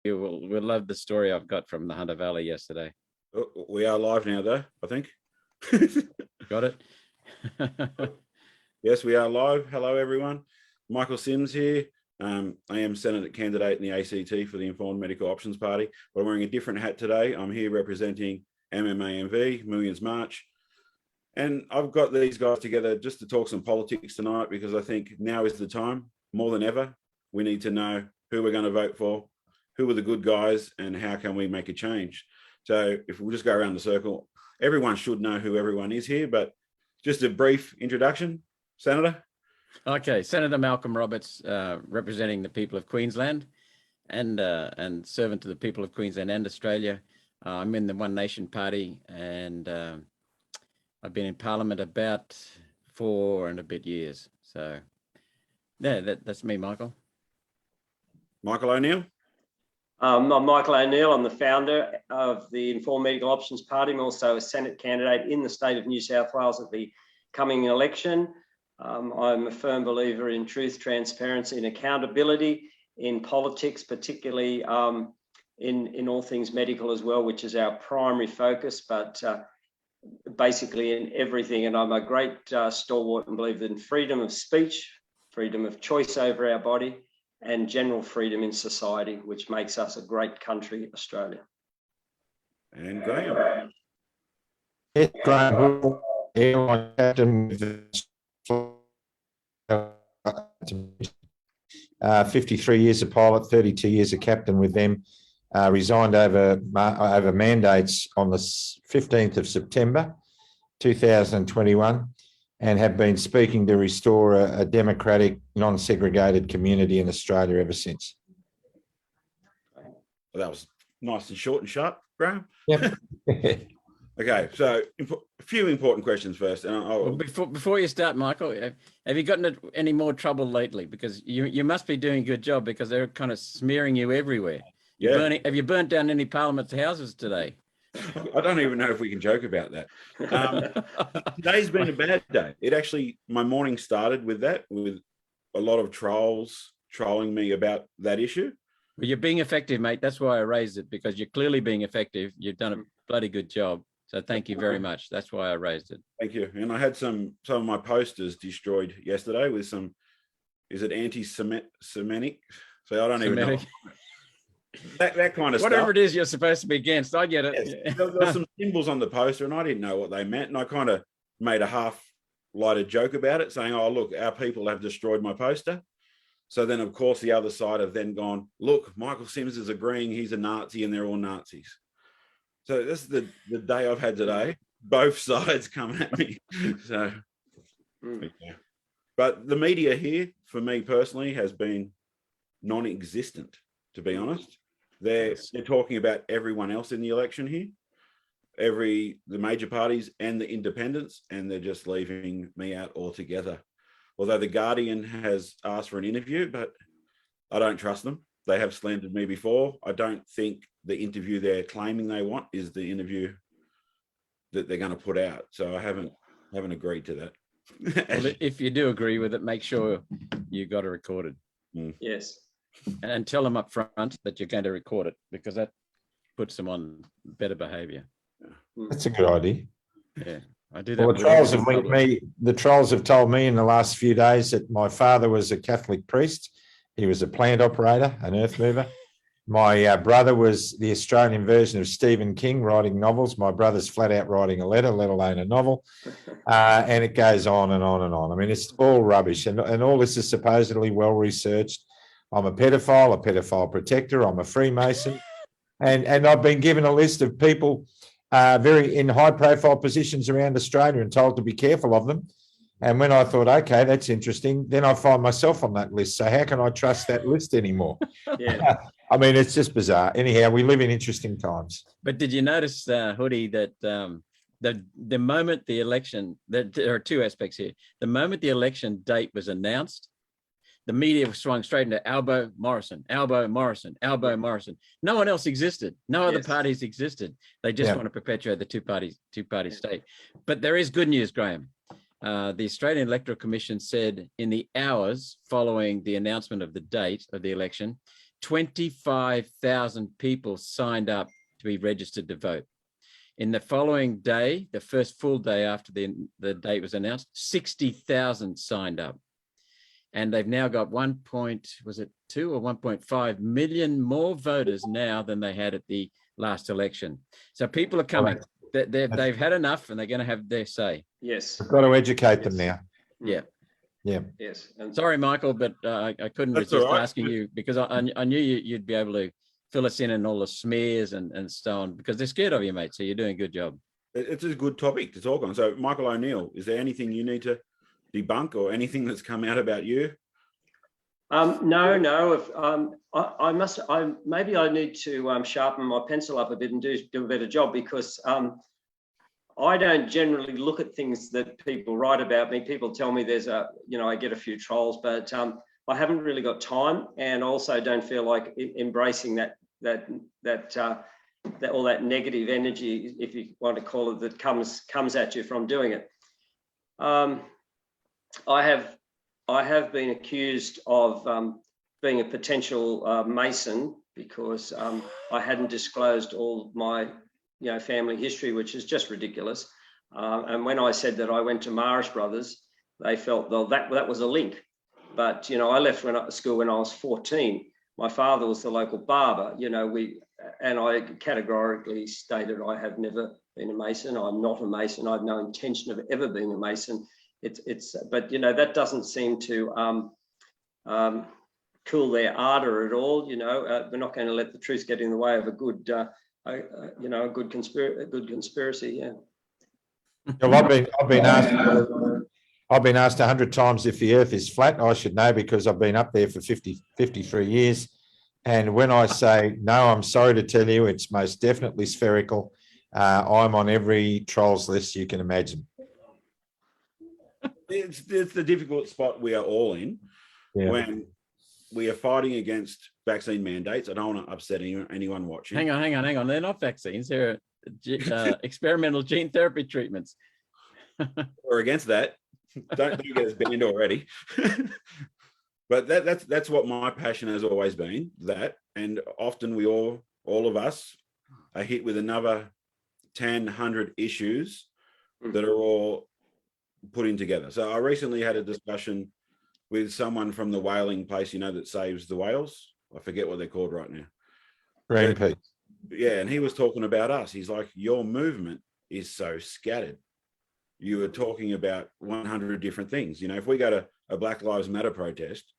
We'll love the story I've got from the Hunter Valley yesterday. We are live now, though, I think. Got it? Yes, we are live. Hello, everyone. Myk Simms here. I am Senate candidate in the ACT for the Informed Medical Options Party, but I'm wearing a different hat today. I'm here representing MMAMV, Millions March. And I've got these guys together just to talk some politics tonight, because I think now is the time, more than ever. We need to know who we're going to vote for, who are the good guys, and how can we make a change. So if we'll just go around the circle, everyone should know who everyone is here, but just a brief introduction. Senator? Okay, Senator Malcolm Roberts, representing the people of Queensland and servant to the people of Queensland and Australia. I'm in the One Nation Party, and I've been in Parliament about 4 and a bit years. So yeah, that's me, Michael. Michael O'Neill? I'm Michael O'Neill. I'm the founder of the Informed Medical Options Party. I'm also a Senate candidate in the state of New South Wales at the coming election. I'm a firm believer in truth, transparency and accountability in politics, particularly in all things medical as well, which is our primary focus, but basically in everything. And I'm a great stalwart and believe in freedom of speech, freedom of choice over our body, and general freedom in society, which makes us a great country, Australia. And Graeme? Yes, Graeme Hood, airline captain with 53 years of pilot, 32 years of captain with them. Resigned over mandates on the 15th of September 2021, and have been speaking to restore a democratic, non-segregated community in Australia ever since. Well, that was nice and short and sharp, Graeme. Yep. Okay, so a few important questions first. And Well, before you start, Michael, have you gotten into any more trouble lately? Because you must be doing a good job, because they're kind of smearing you everywhere. Have you burnt down any Parliament houses today? I don't even know if we can joke about that. Today's been a bad day. My morning started with that, with a lot of trolls trolling me about that issue. Well, you're being effective, mate. That's why I raised it, because you're clearly being effective. You've done a bloody good job. So thank you very much. That's why I raised it. Thank you. And I had some of my posters destroyed yesterday with some, is it anti-Semitic? So I don't even know. That kind of Whatever stuff. it is you're supposed to be against, I get it. Yes. There were some symbols on the poster and I didn't know what they meant. And I kind of made a half-lighted joke about it, saying, oh, look, our people have destroyed my poster. So then, of course, the other side have then gone, look, Myk Simms is agreeing he's a Nazi and they're all Nazis. So this is the day I've had today. Both sides coming at me. So, yeah. But the media here, for me personally, has been non-existent, to be honest. They're talking about everyone else in the election here, the major parties and the independents, and they're just leaving me out altogether. Although the Guardian has asked for an interview, but I don't trust them. They have slandered me before. I don't think the interview they're claiming they want is the interview that they're going to put out. So I haven't agreed to that. Well, if you do agree with it, make sure you got it recorded. Yes. And tell them up front that you're going to record it, because that puts them on better behaviour. That's a good idea. Yeah, I do that. Well, the trolls have told me in the last few days that my father was a Catholic priest. He was a plant operator, an earth mover. My brother was the Australian version of Stephen King, writing novels. My brother's flat out writing a letter, let alone a novel. And it goes on and on and on. I mean, it's all rubbish. And all this is supposedly well researched. I'm a pedophile protector. I'm a Freemason. And I've been given a list of people very in high profile positions around Australia and told to be careful of them. And when I thought, okay, that's interesting, then I find myself on that list. So how can I trust that list anymore? Yeah. I mean, it's just bizarre. Anyhow, we live in interesting times. But did you notice, Hoodie, that the moment the election, there are two aspects here. The moment the election date was announced, the media swung straight into Albo Morrison, Albo Morrison, Albo Morrison. No one else existed. No other parties existed. They just want to perpetuate the two-party state. But there is good news, Graeme. The Australian Electoral Commission said in the hours following the announcement of the date of the election, 25,000 people signed up to be registered to vote. In the following day, the first full day after the date was announced, 60,000 signed up. And they've now got 2 or 1.5 million more voters now than they had at the last election. So people are coming. They've had enough and they're going to have their say. Yes. We've got to educate them now. Yeah. Yeah. Yes. And Sorry, Michael, but I couldn't That's resist all right. asking you because I knew you'd be able to fill us in on all the smears and so on because they're scared of you, mate. So you're doing a good job. It's a good topic to talk on. So, Michael O'Neill, is there anything you need to debunk or anything that's come out about you? No. Maybe I need to sharpen my pencil up a bit and do a better job because I don't generally look at things that people write about me. People tell me I get a few trolls, but I haven't really got time, and also don't feel like embracing that all that negative energy, if you want to call it, that comes at you from doing it. I have been accused of being a potential Mason because I hadn't disclosed all my family history, which is just ridiculous. And when I said that I went to Marist Brothers, they felt, well, that was a link. But I left school when I was 14. My father was the local barber. And I categorically stated I have never been a Mason. I'm not a Mason. I have no intention of ever being a Mason. But that doesn't seem to cool their ardor at all. We're not going to let the truth get in the way of a good, a good conspiracy. Yeah. Well, I've been asked 100 times if the Earth is flat. I should know because I've been up there for 53 years. And when I say no, I'm sorry to tell you, it's most definitely spherical. I'm on every trolls list you can imagine. It's the difficult spot we are all in when we are fighting against vaccine mandates. I don't want to upset anyone watching. Hang on. They're not vaccines. They're experimental gene therapy treatments. We're against that. Don't get us banned already. But that's what my passion has always been. That, and often we all of us are hit with another 10, 100 issues that are all put in together. So I recently had a discussion with someone from the whaling place, that saves the whales. I forget what they're called right now. Greenpeace. Yeah, and he was talking about us. He's like, your movement is so scattered. You were talking about 100 different things. If we go to a Black Lives Matter protest,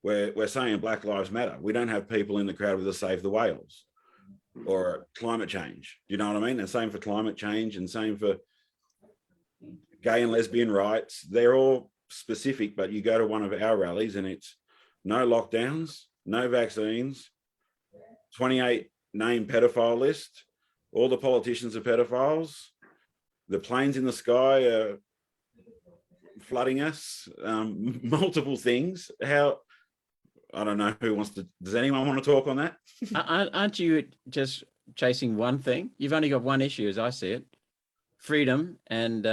we're saying Black Lives Matter. We don't have people in the crowd with a save the whales or climate change. Do you know what I mean? And same for climate change and same for gay and lesbian rights. They're all specific, but you go to one of our rallies and it's no lockdowns, no vaccines, 28 name pedophile list. All the politicians are pedophiles. The planes in the sky are flooding us. Multiple things. I don't know who wants to. Does anyone want to talk on that? Aren't you just chasing one thing? You've only got one issue, as I see it: freedom and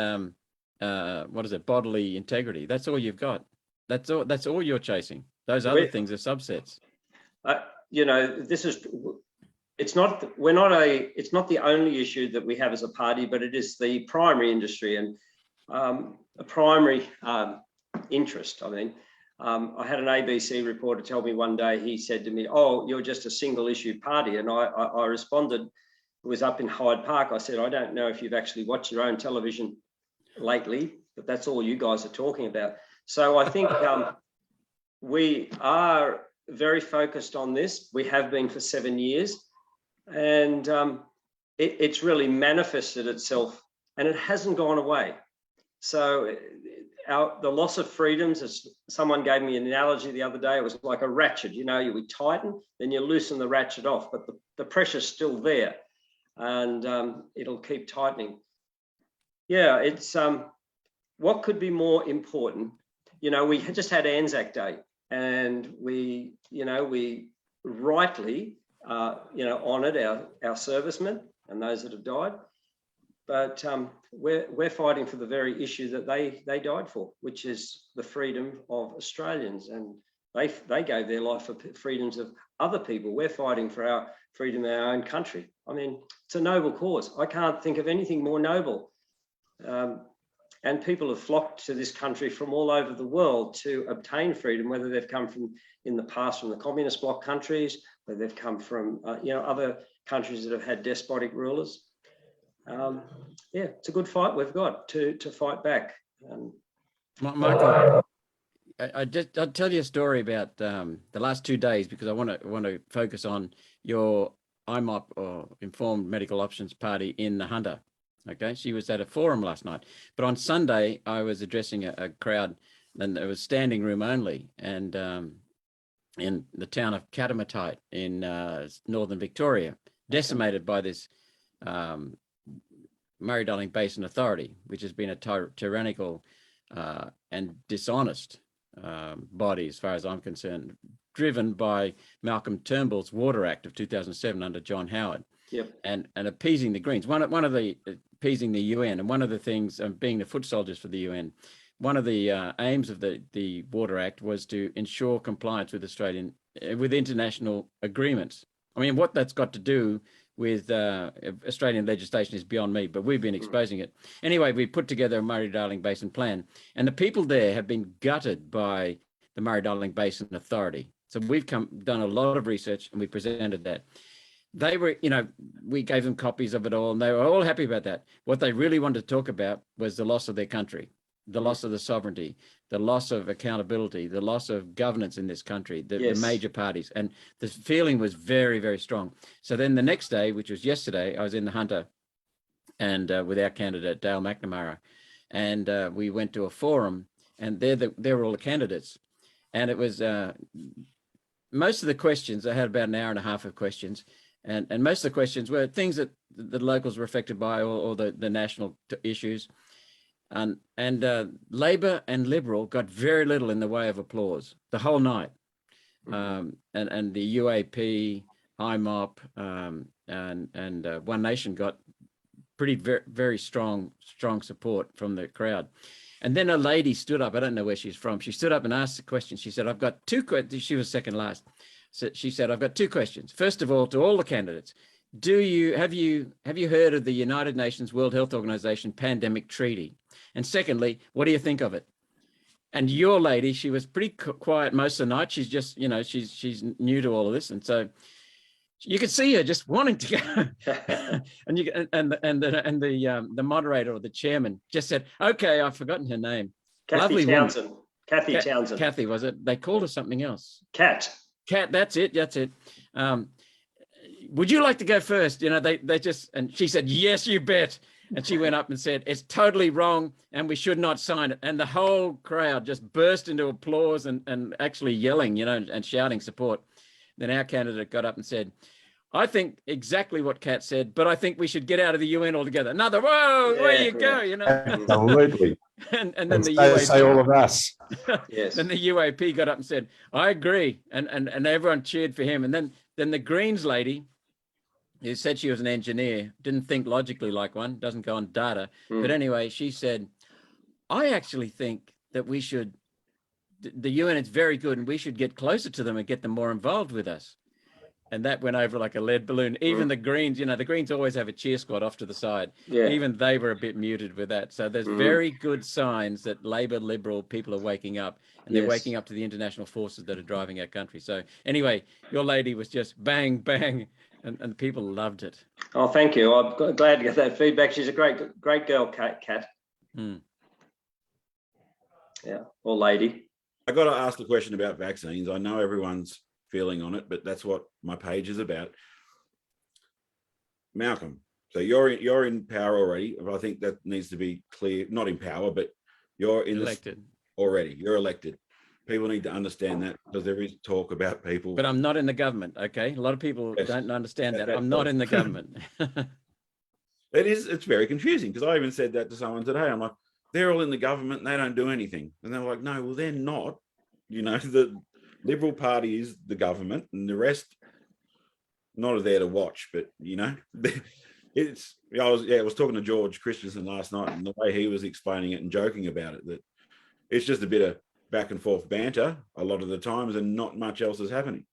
bodily integrity. That's all you've got. That's all you're chasing. Those other things are subsets. It's not the only issue that we have as a party, but it is the primary industry and a primary interest. I had an ABC reporter tell me one day, he said to me, "Oh, you're just a single issue party." And I responded, it was up in Hyde Park. I said, "I don't know if you've actually watched your own television lately, but that's all you guys are talking about." So I think we are very focused on this. We have been for 7 years, and it's really manifested itself, and it hasn't gone away. So the loss of freedoms, as someone gave me an analogy the other day, it was like a ratchet. We tighten, then you loosen the ratchet off, but the pressure's still there, and it'll keep tightening. Yeah, it's what could be more important? We just had Anzac Day, and we rightly honoured our servicemen and those that have died. But we're fighting for the very issue that they died for, which is the freedom of Australians. And they gave their life for freedoms of other people. We're fighting for our freedom in our own country. I mean, it's a noble cause. I can't think of anything more noble. And people have flocked to this country from all over the world to obtain freedom, whether they've come from in the past from the communist bloc countries, whether they've come from other countries that have had despotic rulers. Yeah, it's a good fight we've got to fight back. Michael, I'll tell you a story about the last 2 days, because I want to focus on your IMOP, or Informed Medical Options Party, in the Hunter. Okay, she was at a forum last night, but on Sunday I was addressing a crowd, and it was standing room only, and in the town of Katamatite in northern Victoria, decimated by this Murray-Darling Basin Authority, which has been a tyrannical and dishonest body, as far as I'm concerned, driven by Malcolm Turnbull's Water Act of 2007 under John Howard. Yep. And appeasing the Greens, one of the appeasing the UN, and one of the things, being the foot soldiers for the UN, one of the aims of the Water Act was to ensure compliance with with international agreements. I mean, what that's got to do with Australian legislation is beyond me, but we've been exposing it. Anyway, we put together a Murray-Darling Basin plan, and the people there have been gutted by the Murray-Darling Basin Authority. So we've done a lot of research, and we presented that. They were, we gave them copies of it all, and they were all happy about that. What they really wanted to talk about was the loss of their country, the loss of the sovereignty, the loss of accountability, the loss of governance in this country, the major parties. And the feeling was very, very strong. So then the next day, which was yesterday, I was in the Hunter and with our candidate, Dale McNamara, and we went to a forum, and they were all the candidates. And it was most of the questions, I had about an hour and a half of questions, and most of the questions were things that the locals were affected by, or the national issues. And Labor and Liberal got very little in the way of applause the whole night. And the UAP, IMOP, and One Nation got very, very strong support from the crowd. And then a lady stood up. I don't know where she's from. She stood up and asked a question. She said, I've got two questions. She was second last. So she said, I've got two questions. First of all, to all the candidates, have you heard of the United Nations World Health Organization Pandemic Treaty? And secondly, what do you think of it? And your lady, she was pretty quiet most of the night. She's just, she's new to all of this. And so you could see her just wanting to go. and the moderator or the chairman just said, okay, I've forgotten her name. Kathy Townsend. Kathy Townsend. Kathy, was it? They called her something else. Kat, that's it. Would you like to go first? They just, and she said, yes, you bet. And she went up and said, it's totally wrong and we should not sign it. And the whole crowd just burst into applause and actually yelling, and shouting support. Then our candidate got up and said, I think exactly what Kat said, but I think we should get out of the UN altogether. Another, whoa, yeah, where you go, Absolutely. and then the UAP, say all of us. Yes. Then the UAP got up and said, I agree. And everyone cheered for him. And then the Greens lady, who said she was an engineer, didn't think logically like one, doesn't go on data. But anyway, she said, I actually think that we should, the UN is very good and we should get closer to them and get them more involved with us. And that went over like a lead balloon. Even the Greens, the Greens always have a cheer squad off to the side. Yeah. Even they were a bit muted with that. So there's very good signs that Labor, Liberal people are waking up, and they're waking up to the international forces that are driving our country. So anyway, your lady was just bang, bang, and people loved it. Oh, thank you. I'm glad to get that feedback. She's a great girl, Kat. Yeah, or lady. I got to ask the question about vaccines. I know everyone's feeling on it, but that's what my page is about. Malcolm, so you're in power already. I think that needs to be clear. Not in power, but you're elected already. You're elected. People need to understand that, because there is talk about people. But I'm not in the government, okay? A lot of people don't understand that. I'm not in the government. It's very confusing, because I even said that to someone today. I'm like, they're all in the government and they don't do anything. And they're like, no, well, they're not. The Liberal Party is the government, and the rest not there to watch. But I was talking to George Christensen last night, and the way he was explaining it and joking about it, that it's just a bit of back and forth banter a lot of the times, and not much else is happening.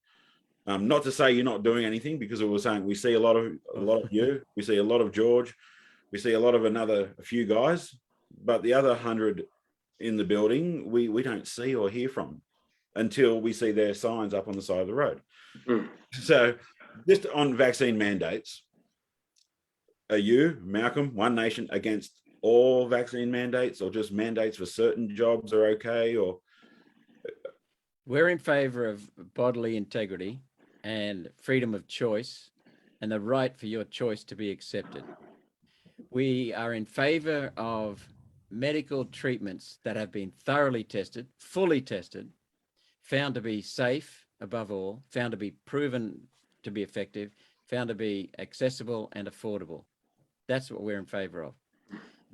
Not to say you're not doing anything, because we were saying we see a lot of you, we see a lot of George, we see a lot of a few guys, but the other 100 in the building, we don't see or hear from until we see their signs up on the side of the road. Mm. So just on vaccine mandates, are you, Malcolm, One Nation, against all vaccine mandates, or just mandates for certain jobs are okay? Or we're in favor of bodily integrity and freedom of choice and the right for your choice to be accepted. We are in favor of medical treatments that have been thoroughly tested, fully tested, found to be safe above all, found to be proven to be effective, found to be accessible and affordable. That's what we're in favor of.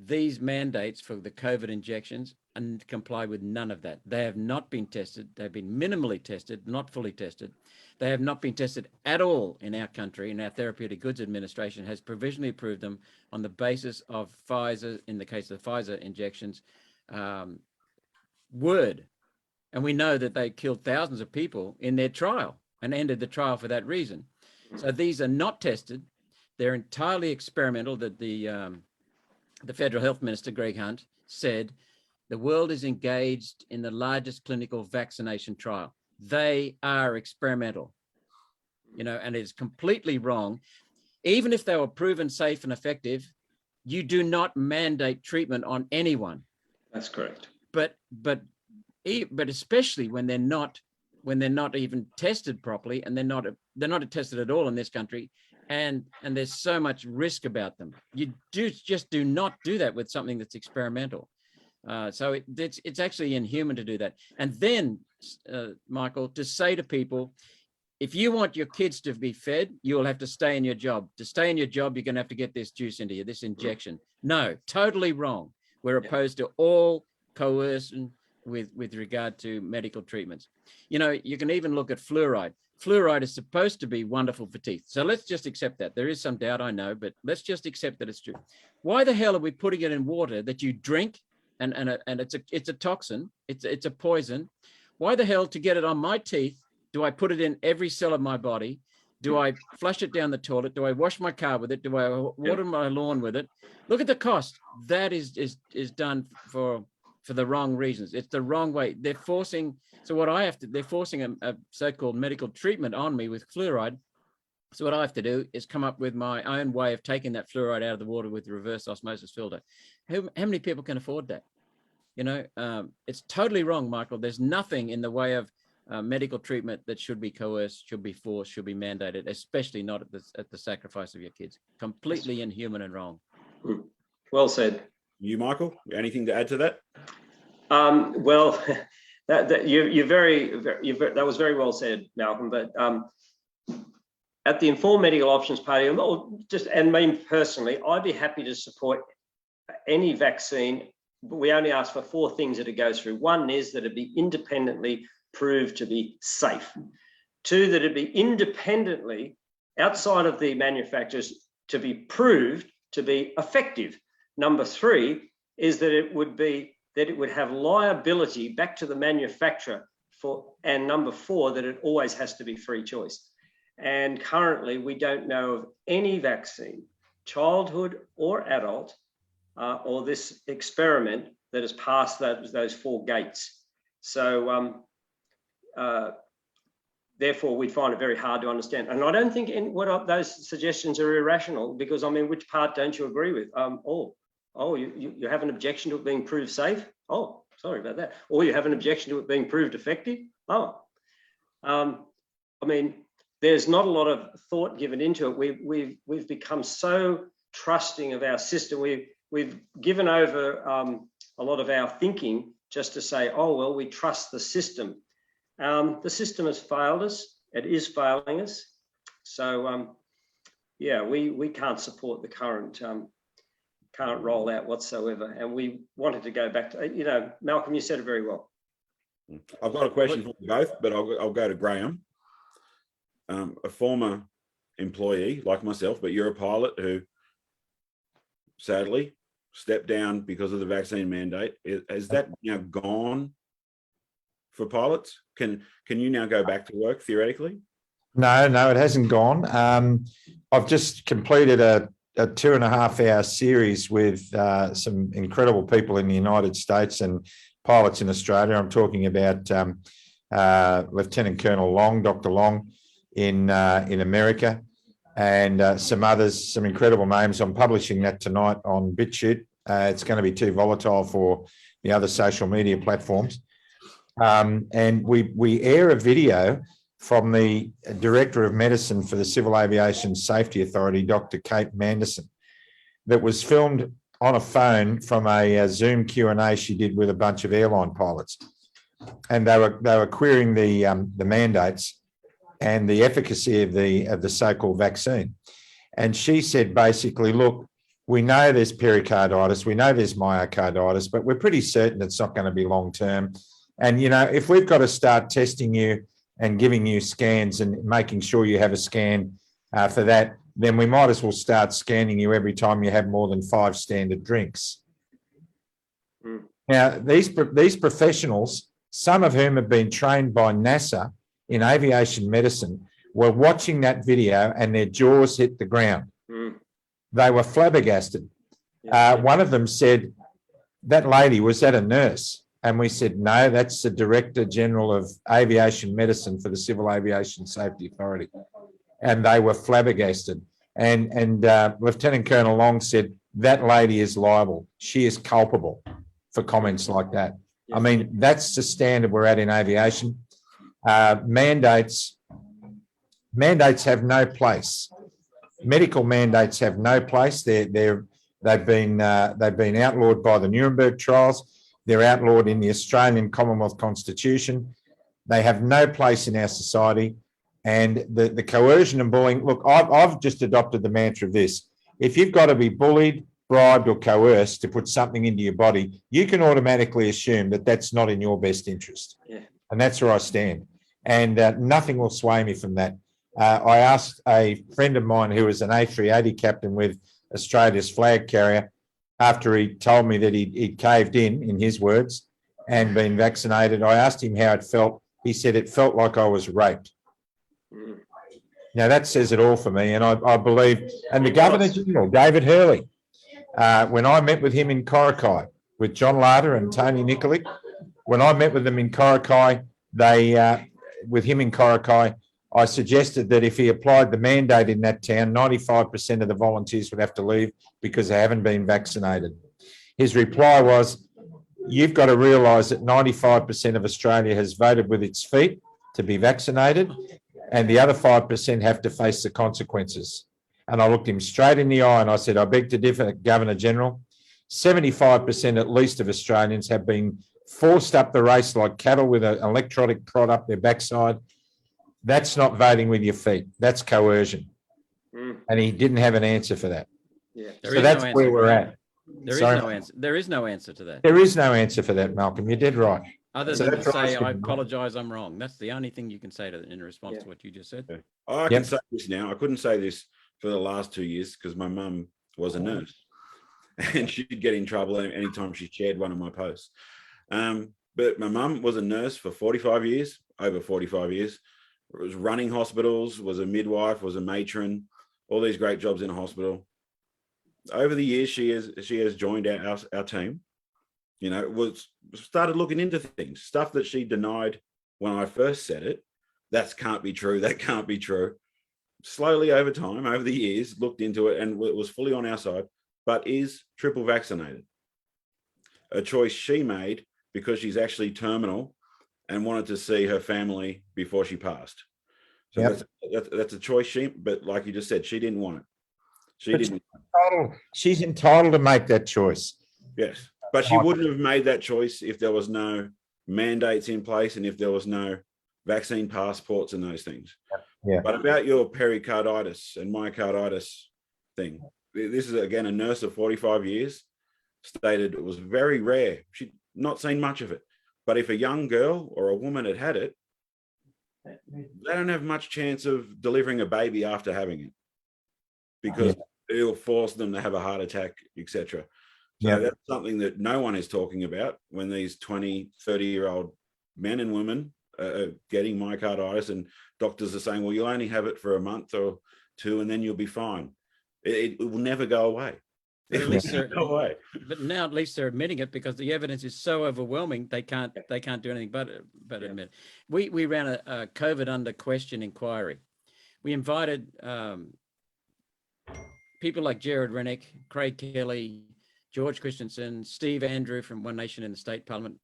These mandates for the COVID injections and comply with none of that. They have not been tested. They've been minimally tested, not fully tested. They have not been tested at all in our country, and our Therapeutic Goods Administration has provisionally approved them on the basis of Pfizer, in the case of the Pfizer injections, word. And we know that they killed thousands of people in their trial and ended the trial for that reason. So these are not tested. They're entirely experimental. That the Federal Health Minister, Greg Hunt, said the world is engaged in the largest clinical vaccination trial. They are experimental, you know, and it's completely wrong. Even if they were proven safe and effective, you do not mandate treatment on anyone. That's correct. But especially when they're not even tested properly, and they're not tested at all in this country, and there's so much risk about them. You just do not do that with something that's experimental. So it's actually inhuman to do that. And then, Michael, to say to people, if you want your kids to be fed, you will have to stay in your job. To stay in your job, you're going to have to get this juice into you, this injection. No, totally wrong. We're opposed to all coercion with regard to medical treatments. You know, you can even look at fluoride. Fluoride is supposed to be wonderful for teeth. So let's just accept that. There is some doubt, I know, but let's just accept that it's true. Why the hell are we putting it in water that you drink, and it's a toxin, it's a poison? Why the hell, to get it on my teeth, do I put it in every cell of my body? Do I flush it down the toilet? Do I wash my car with it? Do I water my lawn with it? Look at the cost. That is done for the wrong reasons. It's the wrong way. They're forcing, so what I have to, they're forcing a so-called medical treatment on me with fluoride. So what I have to do is come up with my own way of taking that fluoride out of the water with the reverse osmosis filter. How many people can afford that? You know, it's totally wrong, Michael. There's nothing in the way of medical treatment that should be coerced, should be forced, should be mandated, especially not at the sacrifice of your kids. Completely inhuman and wrong. Well said. you, Michael, anything to add to that? Well, that was very well said, Malcolm. But at the Informed Medical Options Party, and me personally, I'd be happy to support any vaccine. We only ask for 4 things that it goes through. 1 is that it be independently proved to be safe. 2, that it be independently, outside of the manufacturers, to be proved to be effective. Number 3 is that it would have liability back to the manufacturer and number 4, that it always has to be free choice. And currently we don't know of any vaccine, childhood or adult, or this experiment that has passed those 4 gates. So therefore we find it very hard to understand. And I don't think those suggestions are irrational, because I mean, which part don't you agree with? You have an objection to it being proved safe? Oh, sorry about that. Or you have an objection to it being proved effective? Oh, I mean, there's not a lot of thought given into it. We've become so trusting of our system. We've given over a lot of our thinking just to say, oh, well, we trust the system. The system has failed us. It is failing us. So, yeah, we can't support the current rollout whatsoever. And we wanted to go back to, Malcolm, you said it very well. I've got a question for you both, but I'll go to Graeme. A former employee like myself, but you're a pilot who sadly stepped down because of the vaccine mandate. Is that now gone for pilots? Can you now go back to work theoretically? No, it hasn't gone. I've just completed a 2.5 hour series with some incredible people in the United States and pilots in Australia. I'm talking about Lieutenant Colonel Long, Dr. Long in America, and some others, some incredible names. I'm publishing that tonight on BitChute. It's going to be too volatile for the other social media platforms. And we air a video from the Director of Medicine for the Civil Aviation Safety Authority, Dr. Kate Manderson, that was filmed on a phone from a Zoom Q&A she did with a bunch of airline pilots. And they were querying the mandates and the efficacy of the so-called vaccine. And she said basically, look, we know there's pericarditis, we know there's myocarditis, but we're pretty certain it's not going to be long-term. And, you know, if we've got to start testing you and giving you scans and making sure you have a scan for that, then we might as well start scanning you every time you have more than 5 standard drinks. Mm. Now, these professionals, some of whom have been trained by NASA in aviation medicine, were watching that video and their jaws hit the ground. Mm. They were flabbergasted. One of them said, that lady, was that a nurse? And we said, no, that's the Director General of Aviation Medicine for the Civil Aviation Safety Authority. And they were flabbergasted. And Lieutenant Colonel Long said, that lady is liable. She is culpable for comments like that. I mean, that's the standard we're at in aviation. Mandates have no place. Medical mandates have no place. They've been outlawed by the Nuremberg trials. They're outlawed in the Australian Commonwealth Constitution. They have no place in our society. And the coercion and bullying, look, I've just adopted the mantra of this. If you've got to be bullied, bribed or coerced to put something into your body, you can automatically assume that that's not in your best interest. Yeah. And that's where I stand. And nothing will sway me from that. I asked a friend of mine who was an A380 captain with Australia's flag carrier, after he told me that he'd caved in his words, and been vaccinated, I asked him how it felt. He said, it felt like I was raped. Mm. Now, that says it all for me. And I believe, and the Governor General, David Hurley, when I met with him in Corokai, with John Larder and Tony Nikolic, when I met with them in Corokai, with him in Corokai, I suggested that if he applied the mandate in that town, 95% of the volunteers would have to leave because they haven't been vaccinated. His reply was, you've got to realise that 95% of Australia has voted with its feet to be vaccinated, and the other 5% have to face the consequences. And I looked him straight in the eye and I said, I beg to differ, Governor General. 75% at least of Australians have been forced up the race like cattle with an electronic prod up their backside. That's not voting with your feet. That's coercion. Mm. And he didn't have an answer for that. Yeah. So that's where we're at. There is no answer. There is no answer to that. There is no answer for that, Malcolm. You're dead right. Other So than to that's what I say, was I thinking. apologize, I'm wrong. That's the only thing you can say in response to what you just said. I can say this now. I couldn't say this for the last 2 years because my mum was a nurse and she'd get in trouble anytime she shared one of my posts. But my mum was a nurse for 45 years, over 45 years. Was running hospitals, was a midwife, was a matron, all these great jobs in a hospital. Over the years, she has joined our team. You know, started looking into things, stuff that she denied when I first said it. That can't be true. That can't be true. Slowly over time, over the years, looked into it and was fully on our side, but is triple vaccinated. A choice she made because she's actually terminal and wanted to see her family before she passed. So that's a choice but like you just said, she didn't want it. She's entitled to make that choice. Yes, but she wouldn't have made that choice if there was no mandates in place and if there was no vaccine passports and those things. Yeah. But about your pericarditis and myocarditis thing, this is again a nurse of 45 years stated it was very rare. She'd not seen much of it. But if a young girl or a woman had it, they don't have much chance of delivering a baby after having it because it'll force them to have a heart attack, etc. So that's something that no one is talking about when these 20, 30-year-old men and women getting myocarditis, and doctors are saying, well, you'll only have it for a month or two and then you'll be fine. It will never go away. But at least they're, Go away. but now at least they're admitting it, because the evidence is so overwhelming they can't do anything but admit it. We ran a COVID under question inquiry. We invited people like Jared Rennick, Craig Kelly, George Christensen, Steve Andrew from One Nation in the State Parliament,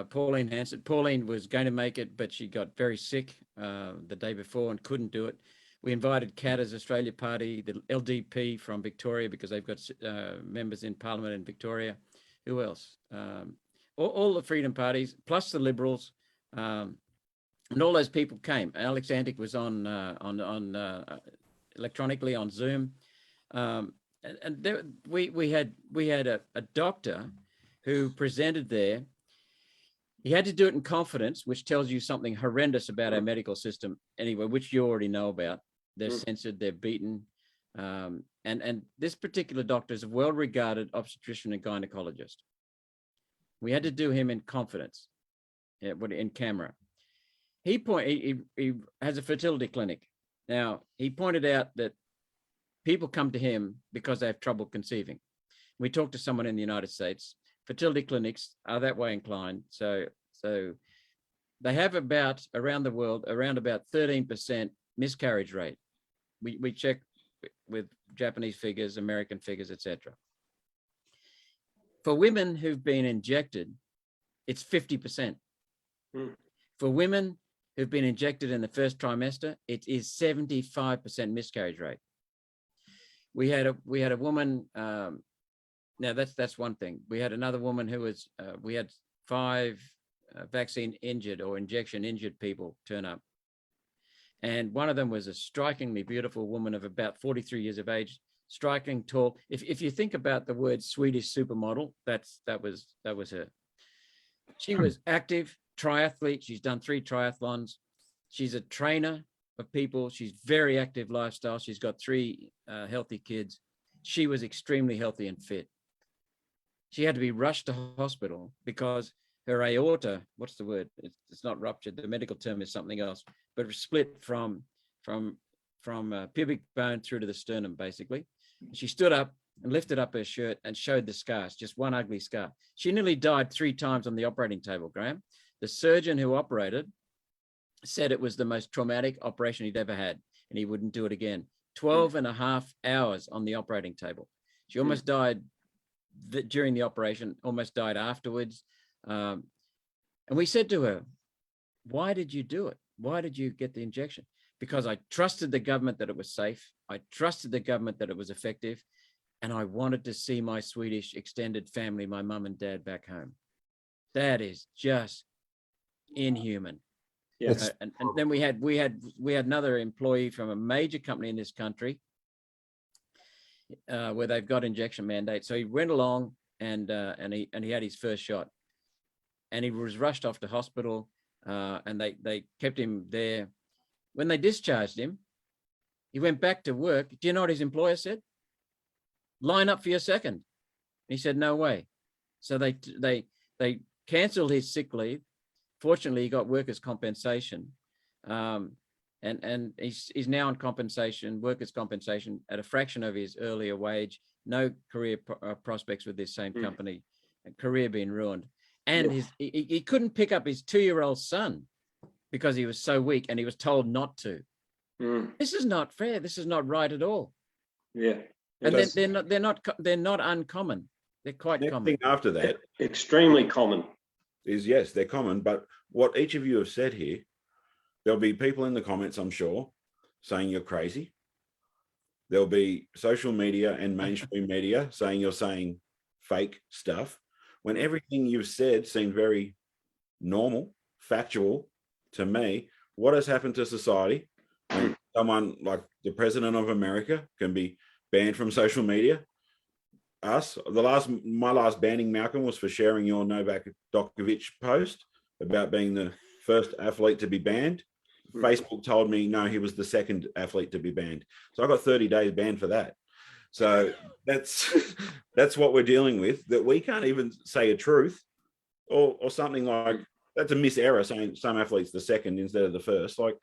Pauline Hanson. Pauline was going to make it, but she got very sick the day before and couldn't do it. We invited Qantas Australia Party, the LDP from Victoria, because they've got members in Parliament in Victoria. Who else? All the Freedom Parties, plus the Liberals, and all those people came. Alex Antic was on electronically on Zoom, and there, we had a doctor who presented there. He had to do it in confidence, which tells you something horrendous about our medical system anyway, which you already know about. They're censored, they're beaten. And this particular doctor is a well-regarded obstetrician and gynecologist. We had to do him in confidence, in camera. He has a fertility clinic. Now, he pointed out that people come to him because they have trouble conceiving. We talked to someone in the United States. Fertility clinics are that way inclined. So they have around the world, around about 13% miscarriage rate. We check with Japanese figures, American figures, etc. For women who've been injected, it's 50%. For women who've been injected in the first trimester, it is 75% miscarriage rate. We had a woman. Now that's one thing. We had another woman who was. We had 5 vaccine injured or injection injured people turn up, and one of them was a strikingly beautiful woman of about 43 years of age, striking, tall. If you think about the word Swedish supermodel, that was her. She was active, triathlete. She's done 3 triathlons. She's a trainer of people. She's very active lifestyle. She's got 3 healthy kids. She was extremely healthy and fit. She had to be rushed to hospital because her aorta, what's the word? It's not ruptured. The medical term is something else, but it was split from pubic bone through to the sternum, basically. She stood up and lifted up her shirt and showed the scars, just one ugly scar. She nearly died 3 times on the operating table, Graeme. The surgeon who operated said it was the most traumatic operation he'd ever had, and he wouldn't do it again. 12 and a half hours on the operating table. She almost died during the operation, almost died afterwards. And we said to her, why did you do it? Why did you get the injection? Because I trusted the government that it was safe. I trusted the government that it was effective. And I wanted to see my Swedish extended family, my mum and dad, back home. That is just inhuman. Yes. And then we had another employee from a major company in this country where they've got injection mandates. So he went along and he had his first shot, and he was rushed off to hospital, and they kept him there. When they discharged him, he went back to work. Do you know what his employer said? Line up for your second. And he said, no way. So they canceled his sick leave. Fortunately, he got workers' compensation, and he's now on compensation, workers' compensation, at a fraction of his earlier wage. No career prospects with this same company, and career being ruined. And he couldn't pick up his 2-year-old son because he was so weak, and he was told not to. This is not fair. This is not right at all. Yeah, and they're not uncommon. They're quite Next common. thing after that, extremely common. is yes, they're common, but what each of you have said here, there'll be people in the comments, I'm sure, saying you're crazy. There'll be social media and mainstream media saying you're saying fake stuff, when everything you've said seemed very normal, factual to me. What has happened to society when someone like the President of America can be banned from social media? My last banning, Malcolm, was for sharing your Novak Djokovic post about being the first athlete to be banned. Facebook told me, no, he was the second athlete to be banned. So I got 30 days banned for that. So that's what we're dealing with, that we can't even say a truth or something like that's a miss error saying some athletes the second instead of the first. Like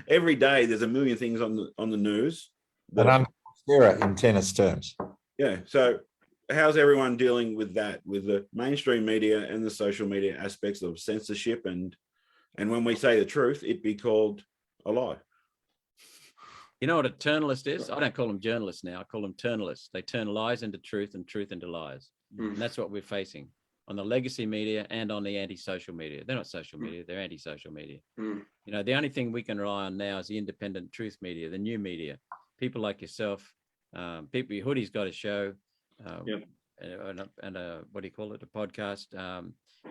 every day there's a million things on the news. An error in tennis terms. Yeah. So how's everyone dealing with that, with the mainstream media and the social media aspects of censorship, and when we say the truth, it be called a lie? You know what a turnalist is? I don't call them journalists now. I call them turnalists. They turn lies into truth and truth into lies. And that's what we're facing on the legacy media and on the anti-social media. They're not social media, they're anti-social media. You know, the only thing we can rely on now is the independent truth media, the new media. People like yourself, people, Hoodie's got a show, and what do you call it, a podcast,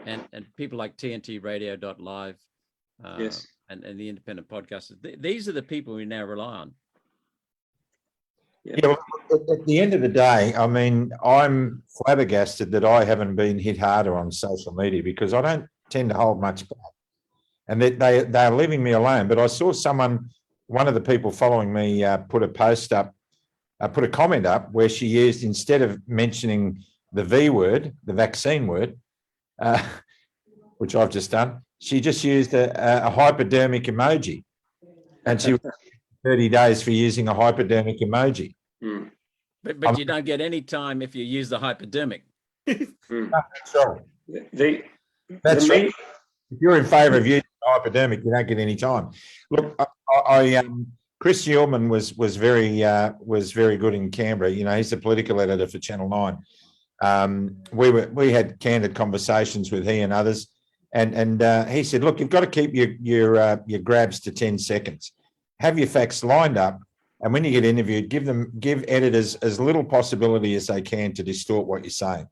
and people like TNTradio.live, Yes. and the independent podcasters. These are the people we now rely on. Yeah, well, at the end of the day, I mean, I'm flabbergasted that I haven't been hit harder on social media, because I don't tend to hold much back, and they're leaving me alone. But I saw one of the people following me put a post up, put a comment up where she used, instead of mentioning the V word, the vaccine word, which I've just done, she just used a hypodermic emoji, and she 30 days for using a hypodermic emoji. But you don't get any time if you use the hypodermic. That's right. That's right. If you're in favour of using a hypodermic, you don't get any time. Look, Chris Yeoman was very good in Canberra. You know, he's the political editor for Channel 9. We had candid conversations with he and others, and he said, look, you've got to keep your grabs to 10 seconds. Have your facts lined up, and when you get interviewed, give editors as little possibility as they can to distort what you're saying.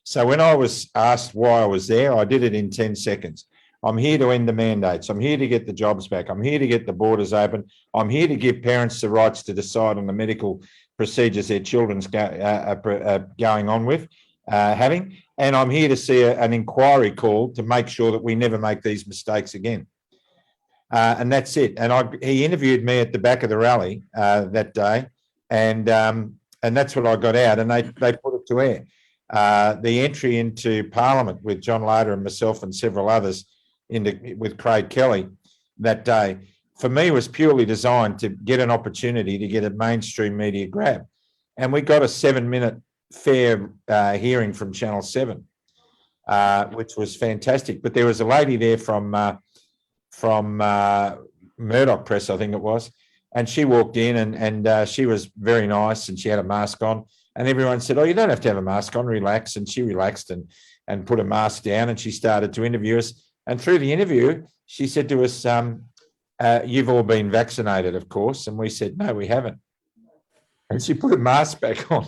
So when I was asked why I was there, I did it in 10 seconds. I'm here to end the mandates. I'm here to get the jobs back. I'm here to get the borders open. I'm here to give parents the rights to decide on the medical procedures their children's going on with, having. And I'm here to see an inquiry called to make sure that we never make these mistakes again. And that's it. And he interviewed me at the back of the rally that day, and that's what I got out. And they put it to air. The entry into Parliament with John Lader and myself and several others, with Craig Kelly that day, for me was purely designed to get an opportunity to get a mainstream media grab. And we got a 7-minute fair hearing from Channel 7, which was fantastic. But there was a lady there from Murdoch Press, I think it was, and she walked in and she was very nice, and she had a mask on, and everyone said, oh, you don't have to have a mask on, relax. And she relaxed and put a mask down, and she started to interview us. And through the interview, she said to us, you've all been vaccinated, of course. And we said, no, we haven't. And she put a mask back on.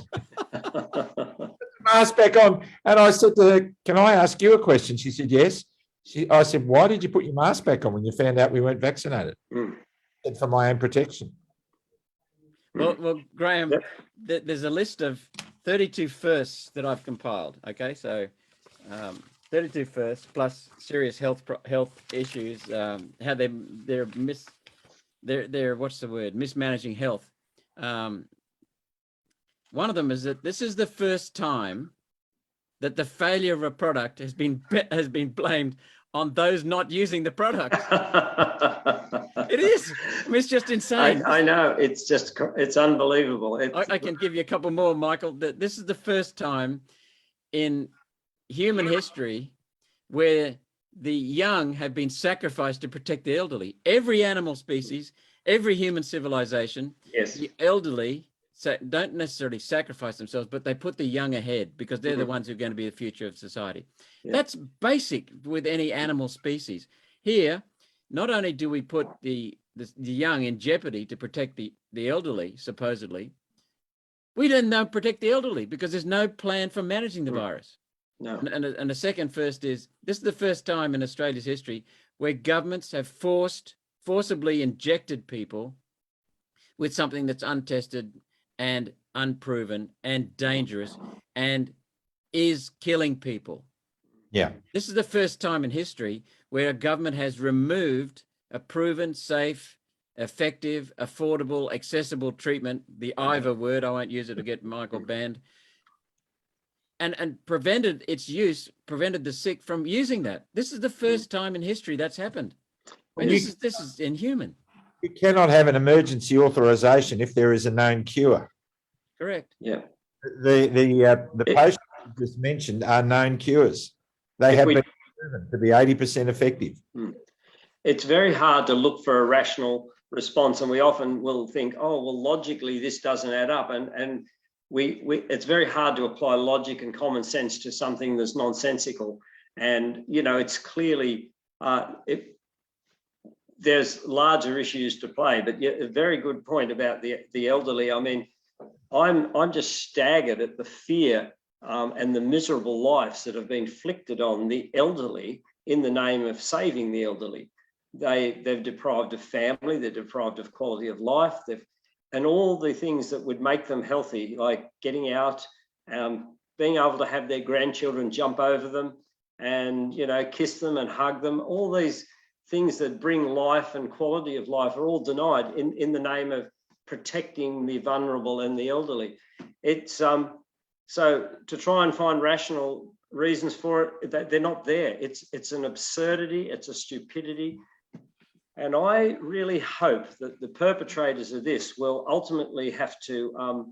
Mask back on. And I said to her, can I ask you a question? She said, yes. I said, why did you put your mask back on when you found out we weren't vaccinated? Said, for my own protection. Well, Graeme, there's a list of 32 firsts that I've compiled. Okay, so 32 firsts plus serious health issues. How they're what's the word? Mismanaging health. One of them is that this is the first time that the failure of a product has been blamed on those not using the product. It is. I mean, it's just insane. I know. It's unbelievable. I can give you a couple more, Michael. This is the first time in human history where the young have been sacrificed to protect the elderly. Every animal species, every human civilization, the elderly don't necessarily sacrifice themselves, but they put the young ahead because they're the ones who are going to be the future of society. That's basic with any animal species. Here, not only do we put the young in jeopardy to protect the elderly, supposedly, we don't protect the elderly because there's no plan for managing the virus. No. And the second first is, this is the first time in Australia's history where governments have forcibly injected people with something that's untested and unproven and dangerous and is killing people. Yeah. This is the first time in history where a government has removed a proven, safe, effective, affordable, accessible treatment, the IVA word, I won't use it to get Michael banned, and prevented its use, prevented the sick from using that. This is the first time in history that's happened. And this is inhuman. You cannot have an emergency authorization if there is a known cure. Correct. Yeah. The potions you just mentioned are known cures. They have been proven to be 80% effective. It's very hard to look for a rational response, and we often will think, oh, well, logically this doesn't add up, and it's very hard to apply logic and common sense to something that's nonsensical. And it's clearly there's larger issues to play. But a very good point about the elderly. I mean, I'm just staggered at the fear and the miserable lives that have been inflicted on the elderly in the name of saving the elderly. They've deprived of family, they're deprived of quality of life, and all the things that would make them healthy, like getting out, being able to have their grandchildren jump over them and kiss them and hug them. All these things that bring life and quality of life are all denied in the name of protecting the vulnerable and the elderly. It's so to try and find rational reasons for it, they're not there. It's an absurdity, it's a stupidity. And I really hope that the perpetrators of this will ultimately have to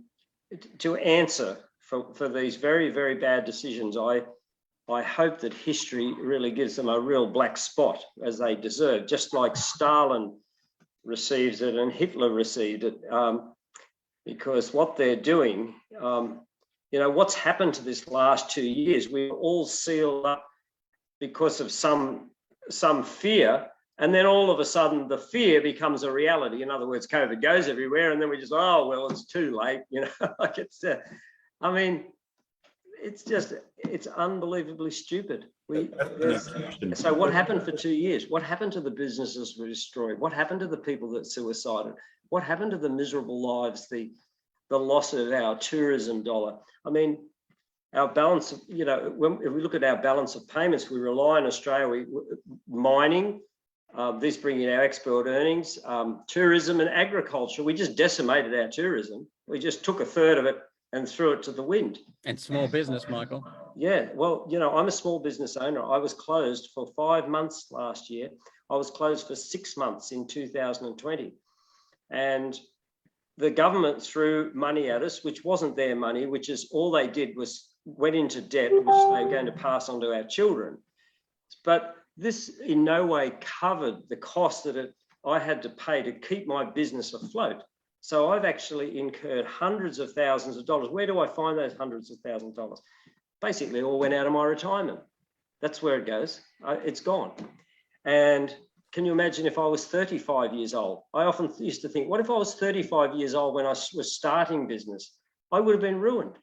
answer for these very, very bad decisions. I hope that history really gives them a real black spot, as they deserve, just like Stalin receives it and Hitler received it, because what they're doing, what's happened to this last 2 years, we're all sealed up because of some fear. And then all of a sudden, the fear becomes a reality. In other words, COVID goes everywhere, and then we just, oh, well, it's too late. Like it's unbelievably stupid. So what happened for 2 years? What happened to the businesses we destroyed? What happened to the people that suicided? What happened to the miserable lives, the loss of our tourism dollar? I mean, our balance of, if we look at our balance of payments, we rely on Australia, mining, this bringing our export earnings, tourism and agriculture. We just decimated our tourism. We just took a third of it and threw it to the wind. And small business, Michael. Yeah, well, I'm a small business owner. I was closed for 5 months last year. I was closed for 6 months in 2020. And the government threw money at us, which wasn't their money, which is all they did was went into debt, which they're going to pass on to our children. But this in no way covered the cost that I had to pay to keep my business afloat. So I've actually incurred hundreds of thousands of dollars. Where do I find those hundreds of thousands of dollars? Basically, all went out of my retirement. That's where it goes. It's gone. And can you imagine if I was 35 years old? I often used to think, what if I was 35 years old when I was starting business? I would have been ruined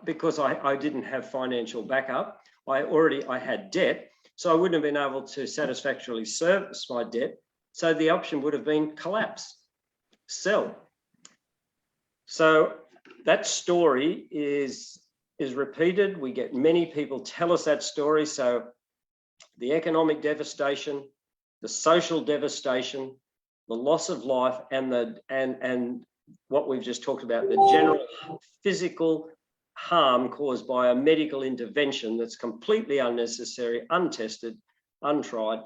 because I didn't have financial backup. I had debt. So I wouldn't have been able to satisfactorily service my debt. So the option would have been collapse, sell. So that story is repeated. We get many people tell us that story. So the economic devastation, the social devastation, the loss of life, and what we've just talked about, the general physical harm caused by a medical intervention that's completely unnecessary, untested, untried.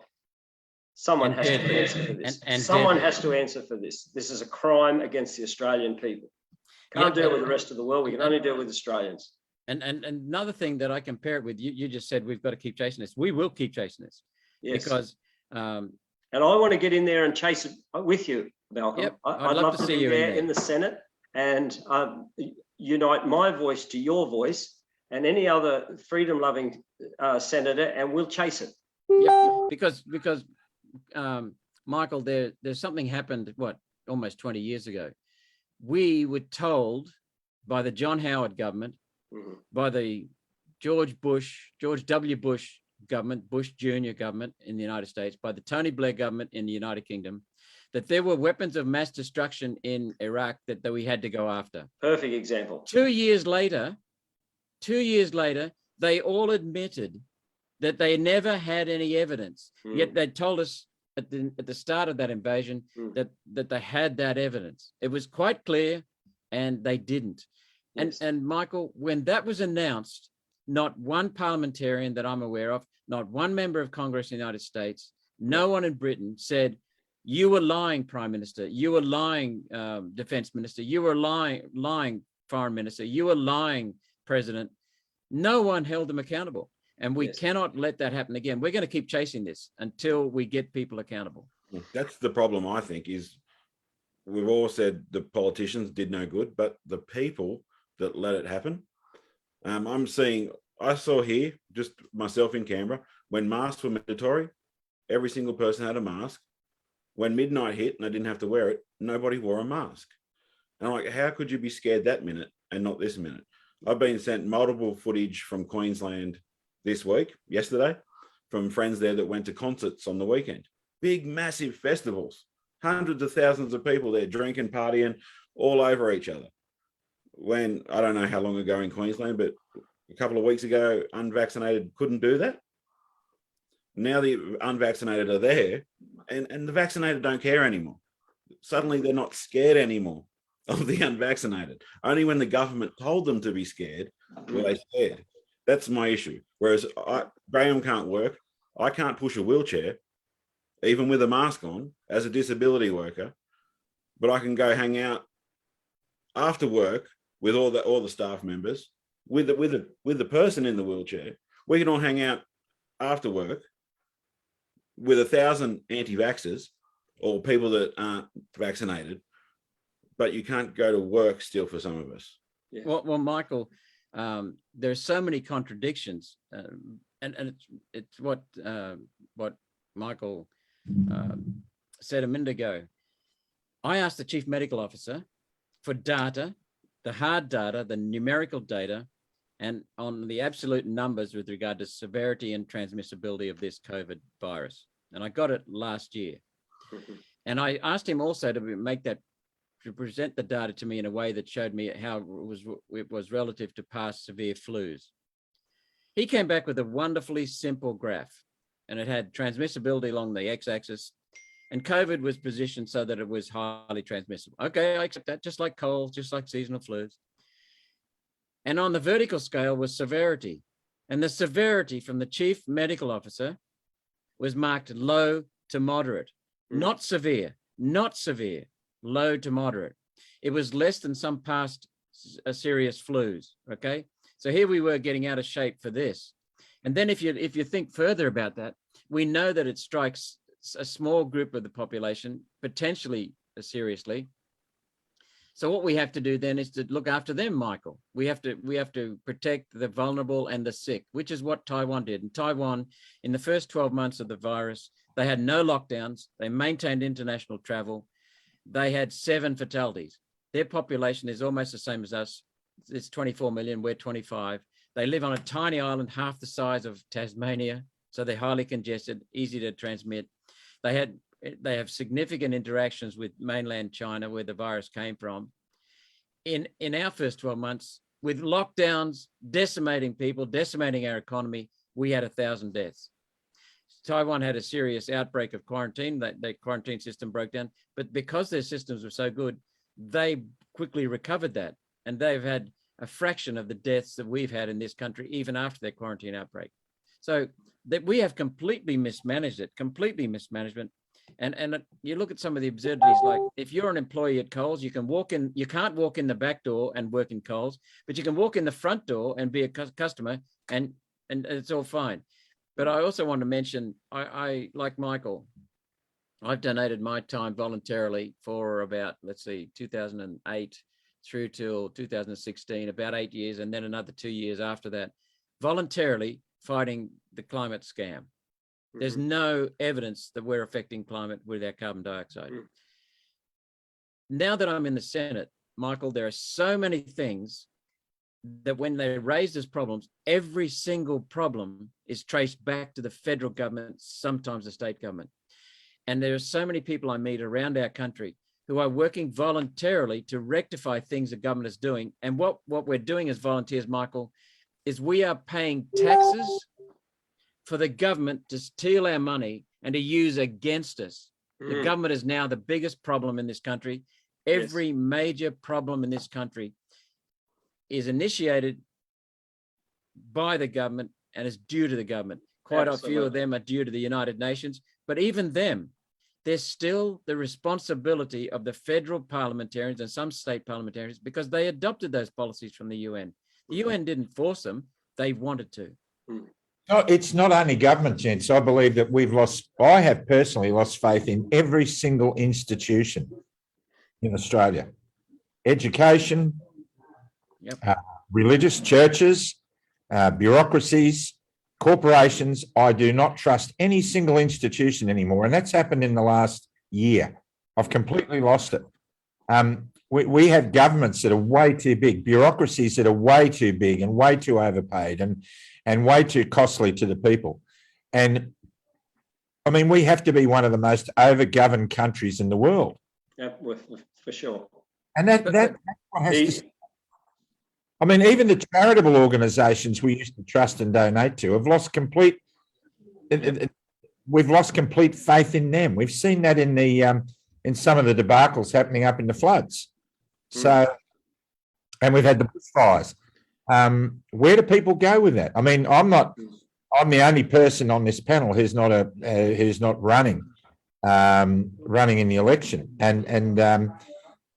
Someone has to answer for this. Someone has to answer for this. This is a crime against the Australian people. Can't deal with the rest of the world. We can only deal with Australians. And another thing that I compare it with, you just said we've got to keep chasing this. We will keep chasing this. Yes. Because and I want to get in there and chase it with you, Malcolm. Yep, I'd love to see you there in the Senate and unite my voice to your voice and any other freedom-loving senator, and we'll chase it. Yeah, because Michael, there's something happened, almost 20 years ago. We were told by the John Howard government, by the George W. Bush government, Bush Jr. government in the United States, by the Tony Blair government in the United Kingdom, that there were weapons of mass destruction in Iraq that we had to go after. Perfect example. 2 years later, they all admitted that they never had any evidence. Yet they told us at the start of that invasion that they had that evidence. It was quite clear, and they didn't. Yes. And Michael, when that was announced, not one parliamentarian that I'm aware of, not one member of Congress in the United States, no one in Britain said, you were lying, Prime Minister, you were lying, Defense Minister, you were lying, Foreign Minister, you were lying, President. No one held them accountable. And we cannot let that happen again. We're going to keep chasing this until we get people accountable. That's the problem, I think, is we've all said the politicians did no good, but the people that let it happen. I saw here, just myself in Canberra, when masks were mandatory, every single person had a mask. When midnight hit and they didn't have to wear it, nobody wore a mask. And I'm like, how could you be scared that minute and not this minute? I've been sent multiple footage from Queensland this week, yesterday, from friends there that went to concerts on the weekend. Big, massive festivals, hundreds of thousands of people there drinking, partying, all over each other. When, I don't know how long ago in Queensland, but a couple of weeks ago, unvaccinated couldn't do that. Now the unvaccinated are there and the vaccinated don't care anymore. Suddenly they're not scared anymore of the unvaccinated. Only when the government told them to be scared were they scared. That's my issue. Whereas Graeme can't work. I can't push a wheelchair, even with a mask on, as a disability worker, but I can go hang out after work with all the staff members, with the person in the wheelchair. We can all hang out after work with 1,000 anti-vaxxers or people that aren't vaccinated, but you can't go to work still for some of us. Yeah. Well, Michael, there's so many contradictions, and it's what Michael said a minute ago. I asked the Chief Medical Officer for data, the hard data, the numerical data, and on the absolute numbers with regard to severity and transmissibility of this COVID virus. And I got it last year. And I asked him also to present the data to me in a way that showed me how it was relative to past severe flus. He came back with a wonderfully simple graph, and it had transmissibility along the x-axis, and COVID was positioned so that it was highly transmissible. Okay, I accept that, just like colds, just like seasonal flus. And on the vertical scale was severity. And the severity from the Chief Medical Officer was marked low to moderate, not severe, low to moderate. It was less than some past serious flus, okay? So here we were getting out of shape for this. And then if you think further about that, we know that it strikes a small group of the population, potentially seriously. So what we have to do then is to look after them, Michael. We have to protect the vulnerable and the sick, which is what Taiwan did. In Taiwan, in the first 12 months of the virus, they had no lockdowns. They maintained international travel. They had 7 fatalities. Their population is almost the same as us. It's 24 million, we're 25. They live on a tiny island, half the size of Tasmania. So they're highly congested, easy to transmit. They have significant interactions with mainland China, where the virus came from. In our first 12 months, with lockdowns decimating people, decimating our economy, we had 1,000 deaths. Taiwan had a serious outbreak of quarantine. That quarantine system broke down, but because their systems were so good, they quickly recovered that. And they've had a fraction of the deaths that we've had in this country, even after their quarantine outbreak. So that we have completely mismanaged it, completely mismanagement. And you look at some of the absurdities, like if you're an employee at Coles, you can't walk in the back door and work in Coles, but you can walk in the front door and be a customer, and it's all fine. But I also want to mention, I like Michael, I've donated my time voluntarily for about, 2008 through till 2016, about 8 years, and then another 2 years after that, voluntarily fighting the climate scam. There's no evidence that we're affecting climate with our carbon dioxide. Now that I'm in the Senate, Michael, there are so many things that when they raise as problems, every single problem is traced back to the federal government, sometimes the state government. And there are so many people I meet around our country who are working voluntarily to rectify things the government is doing. And what we're doing as volunteers, Michael, is we are paying taxes for the government to steal our money and to use against us. The government is now the biggest problem in this country. Every major problem in this country is initiated by the government and is due to the government. Quite a few of them are due to the United Nations, but even them, there's still the responsibility of the federal parliamentarians and some state parliamentarians, because they adopted those policies from the UN. The UN didn't force them, they wanted to. No, it's not only government, gents. I believe that I have personally lost faith in every single institution in Australia. Education, religious churches, bureaucracies, corporations. I do not trust any single institution anymore. And that's happened in the last year. I've completely lost it. We have governments that are way too big, bureaucracies that are way too big and way too overpaid and way too costly to the people. And I mean, we have to be one of the most overgoverned countries in the world. Yeah, for sure. And that's what has to. I mean, even the charitable organisations we used to trust and donate to have lost complete. We've lost complete faith in them. We've seen that in some of the debacles happening up in the floods. So, and we've had the bushfires. Where do people go with that? I mean, I'm the only person on this panel who's not running in the election.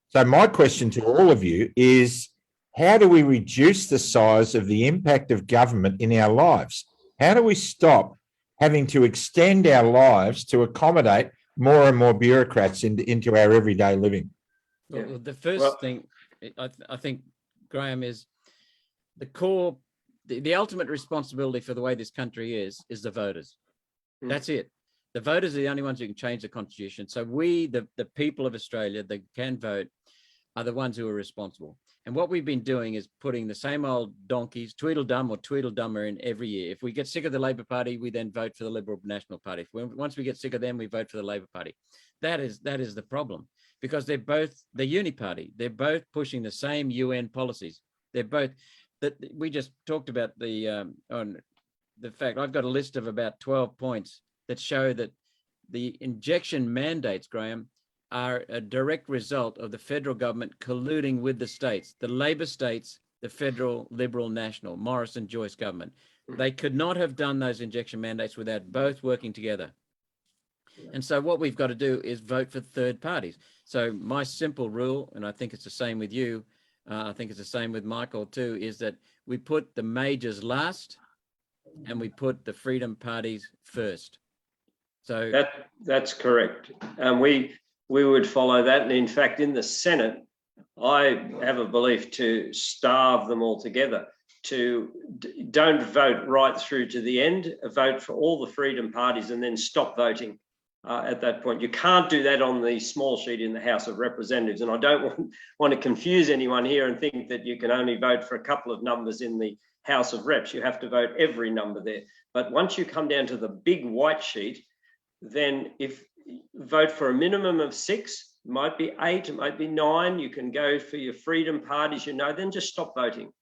So my question to all of you is, how do we reduce the size of the impact of government in our lives? How do we stop having to extend our lives to accommodate more and more bureaucrats into our everyday living? Well, the first thing I think, Graeme, is the core, the ultimate responsibility for the way this country is the voters. That's it. The voters are the only ones who can change the constitution. So we, the people of Australia that can vote, are the ones who are responsible. And what we've been doing is putting the same old donkeys, Tweedledum or Tweedledummer, in every year. If we get sick of the Labor Party, we then vote for the Liberal National Party. Once we get sick of them, we vote for the Labor Party. That is the problem, because they're both the uni party. They're both pushing the same UN policies. They're both that we just talked about on the fact. I've got a list of about 12 points that show that the injection mandates, Graeme, are a direct result of the federal government colluding with the states, the Labor states, the federal Liberal National, Morrison Joyce government. They could not have done those injection mandates without both working together. And so what we've got to do is vote for third parties. So my simple rule, and I think it's the same with you, I think it's the same with Michael too, is that we put the majors last and we put the freedom parties first. So that's correct. And we would follow that. And in fact, in the Senate, I have a belief to starve them all together, to don't vote right through to the end, vote for all the freedom parties and then stop voting at that point. You can't do that on the small sheet in the House of Representatives. And I don't want to confuse anyone here and think that you can only vote for a couple of numbers in the House of Reps. You have to vote every number there. But once you come down to the big white sheet, then if vote for a minimum of 6, might be 8, it might be 9, you can go for your freedom parties, then just stop voting.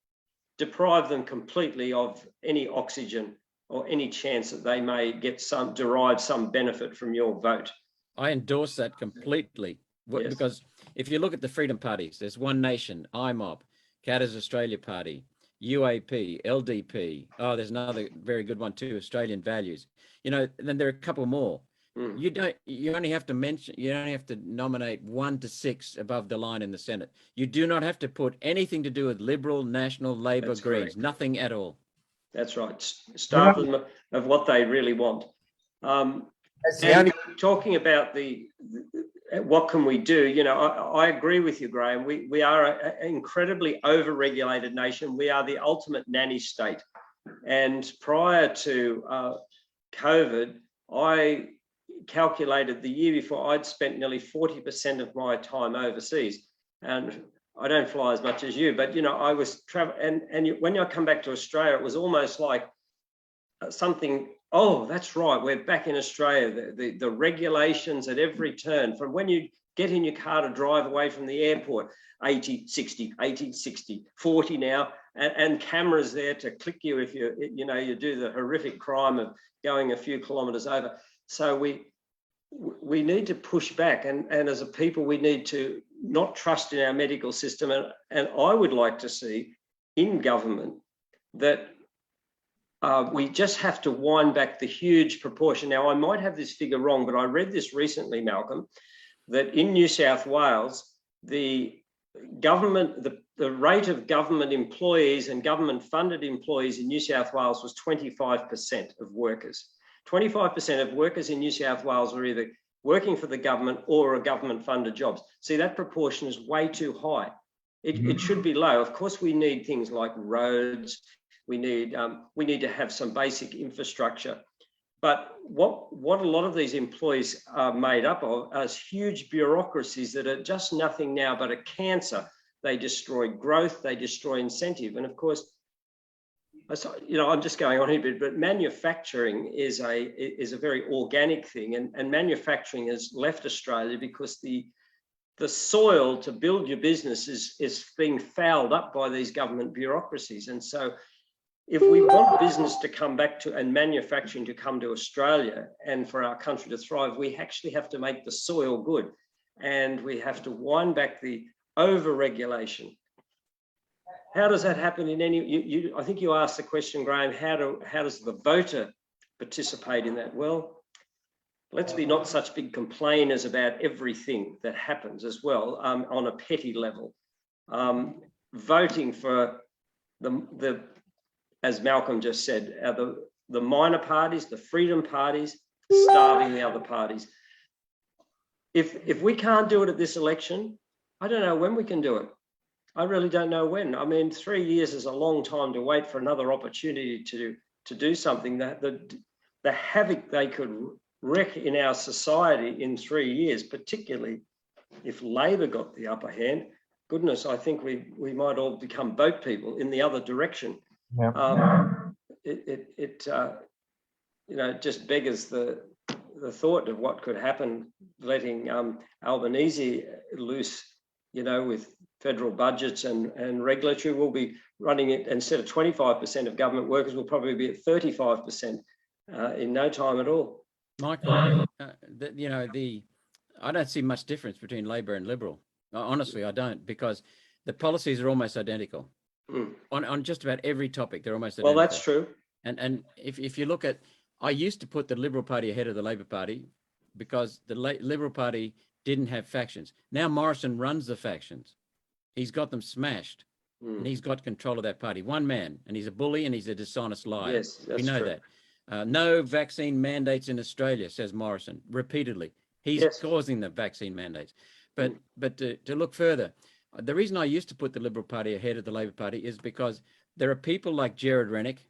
Deprive them completely of any oxygen or any chance that they may get derive some benefit from your vote. I endorse that completely. Yes. Because if you look at the freedom parties, there's One Nation, IMOP, Qantas Australia Party, UAP, LDP. Oh, there's another very good one too, Australian Values. Then there are a couple more. You only have to nominate 1 to 6 above the line in the Senate. You do not have to put anything to do with Liberal, National, Labor, Greens, correct. Nothing at all. That's right. Starve them of what they really want. Talking about what can we do? I agree with you, Graeme. We are an incredibly over-regulated nation. We are the ultimate nanny state. And prior to COVID, I calculated the year before I'd spent nearly 40% of my time overseas. And I don't fly as much as you, but I was traveling, and when I come back to Australia, it was almost like something. Oh, that's right, we're back in Australia. The regulations at every turn, from when you get in your car to drive away from the airport, 80, 60, 80, 60, 40 now, and cameras there to click you if you do the horrific crime of going a few kilometres over. So we need to push back, and as a people, we need to not trust in our medical system. And I would like to see in government that we just have to wind back the huge proportion. Now, I might have this figure wrong, but I read this recently, Malcolm, that in New South Wales, the rate of government employees and government-funded employees in New South Wales was 25% of workers. 25% of workers in New South Wales were either working for the government or a government-funded jobs. See, that proportion is way too high. It should be low. Of course, we need things like roads. We need to have some basic infrastructure. But what a lot of these employees are made up of is huge bureaucracies that are just nothing now but a cancer. They destroy growth, they destroy incentive. And of course, I'm just going on here a bit, but manufacturing is a very organic thing, and manufacturing has left Australia because the soil to build your business is being fouled up by these government bureaucracies. And so if we want business to come back to and manufacturing to come to Australia and for our country to thrive, we actually have to make the soil good, and we have to wind back the over-regulation. How does that happen in any, I think you asked the question, Graeme, how does the voter participate in that? Well, let's be not such big complainers about everything that happens as well on a petty level. Voting for the as Malcolm just said, the minor parties, the freedom parties, starving the other parties. If we can't do it at this election, I don't know when we can do it. I really don't know when. I mean, 3 years is a long time to wait for another opportunity to do something. The havoc they could wreak in our society in 3 years, particularly if Labor got the upper hand, goodness, I think we might all become boat people in the other direction. Yeah. Just beggars the thought of what could happen letting Albanese loose, with federal budgets and regulatory. Will be running it instead of 25% of government workers will probably be at 35% in no time at all. Michael, I don't see much difference between Labor and Liberal. Honestly, I don't, because the policies are almost identical. On just about every topic, they're almost identical. Well, that's true. And if you look at, I used to put the Liberal Party ahead of the Labor Party because the Liberal Party didn't have factions. Now Morrison runs the factions. He's got them smashed, and he's got control of that party. One man, and he's a bully and he's a dishonest liar. Yes, that's we know true. that. No vaccine mandates in Australia, says Morrison repeatedly. He's causing the vaccine mandates. But to look further, the reason I used to put the Liberal Party ahead of the Labor Party is because there are people like Gerard Rennick,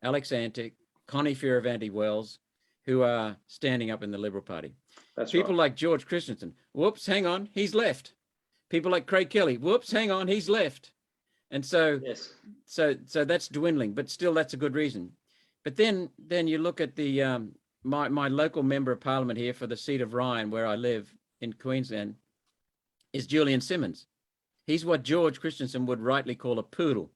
Alex Antic, Connie Fierravanti-Wells, who are standing up in the Liberal Party. That's people right. like George Christensen. Whoops, hang on, he's left. People like Craig Kelly. Whoops, hang on, he's left. And so, so that's dwindling, but still that's a good reason. But then you look at the my local member of parliament here for the seat of Ryan, where I live in Queensland, is Julian Simmons. He's what George Christensen would rightly call a poodle.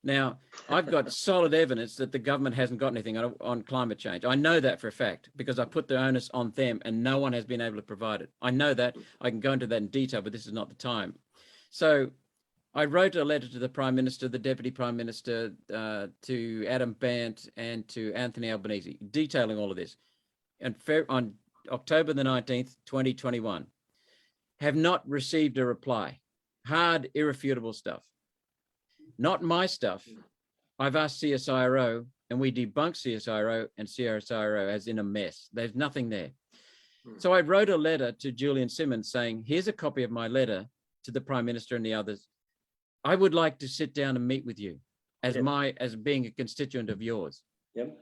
Now, I've got solid evidence that the government hasn't got anything on climate change. I know that for a fact because I put the onus on them and no one has been able to provide it. I know that. I can go into that in detail, but this is not the time. So I wrote a letter to the Prime Minister, the Deputy Prime Minister, to Adam Bant and to Anthony Albanese, detailing all of this. And on October the 19th, 2021, have not received a reply. Hard, irrefutable stuff. Not my stuff. I've asked CSIRO and we debunked CSIRO and CSIRO as in a mess. There's nothing there. So I wrote a letter to Julian Simmons saying, here's a copy of my letter to the Prime Minister and the others. I would like to sit down and meet with you as being a constituent of yours. Yep.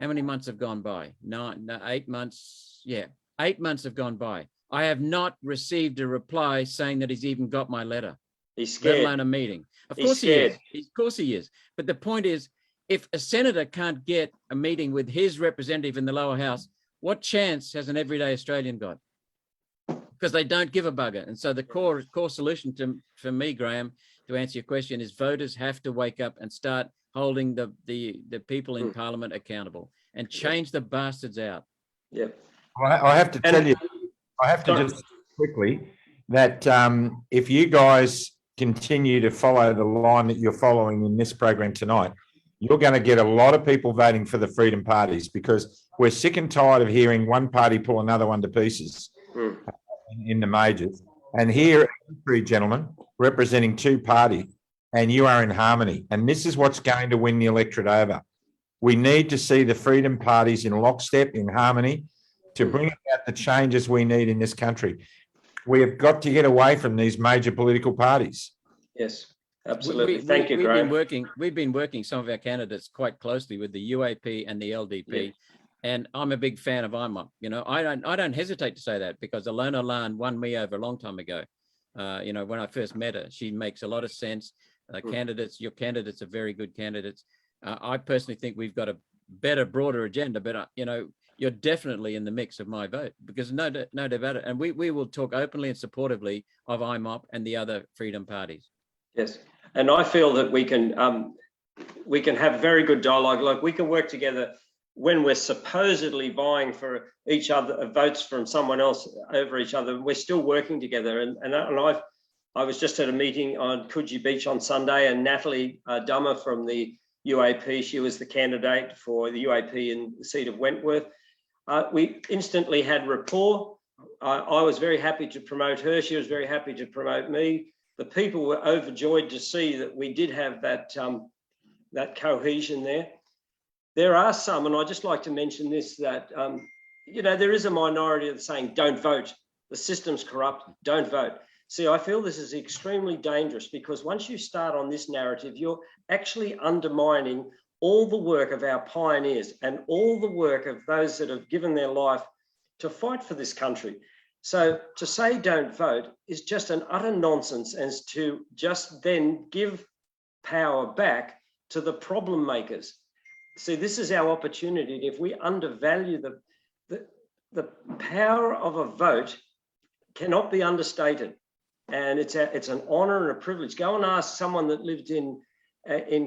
How many months have gone by? 8 months. Yeah, 8 months have gone by. I have not received a reply saying that he's even got my letter. He's scared. Let alone a meeting. Of course he is. Of course he is. But the point is, if a senator can't get a meeting with his representative in the lower house, what chance has an everyday Australian got? Because they don't give a bugger. And so the core solution for me, Graeme, to answer your question, is voters have to wake up and start holding the people in Parliament accountable and change the bastards out. Yep. I have to tell you, I have to just quickly that if you guys continue to follow the line that you're following in this program tonight, you're going to get a lot of people voting for the Freedom parties because we're sick and tired of hearing one party pull another one to pieces in the majors. And here, three gentlemen representing two parties, and you are in harmony. And this is what's going to win the electorate over. We need to see the Freedom parties in lockstep, in harmony, to bring about the changes we need in this country. We have got to get away from these major political parties. Yes, absolutely. Thank you, Graeme. We've been working some of our candidates quite closely with the UAP and the LDP. Yeah. And I'm a big fan of IMOP. You know, I don't hesitate to say that because Alona Lan won me over a long time ago. You know, when I first met her, she makes a lot of sense. Your candidates are very good candidates. I personally think we've got a better, broader agenda, but you know, you're definitely in the mix of my vote because no doubt about it. And we will talk openly and supportively of IMOP and the other Freedom parties. Yes, and I feel that we can have very good dialogue. Like we can work together when we're supposedly vying for each other, votes from someone else over each other. We're still working together. And I was just at a meeting on Coogee Beach on Sunday, and Natalie Dummer from the UAP, she was the candidate for the UAP in the seat of Wentworth. We instantly had rapport. I was very happy to promote her. She was very happy to promote me. The people were overjoyed to see that we did have that, that cohesion there. There are some, and I'd just like to mention this, that, you know, there is a minority that's saying, don't vote. The system's corrupt, don't vote. See, I feel this is extremely dangerous because once you start on this narrative, you're actually undermining all the work of our pioneers and all the work of those that have given their life to fight for this country. So to say don't vote is just an utter nonsense, as to just then give power back to the problem makers. See, this is our opportunity. If we undervalue the power of a vote, cannot be understated. And it's an honor and a privilege. Go and ask someone that lived in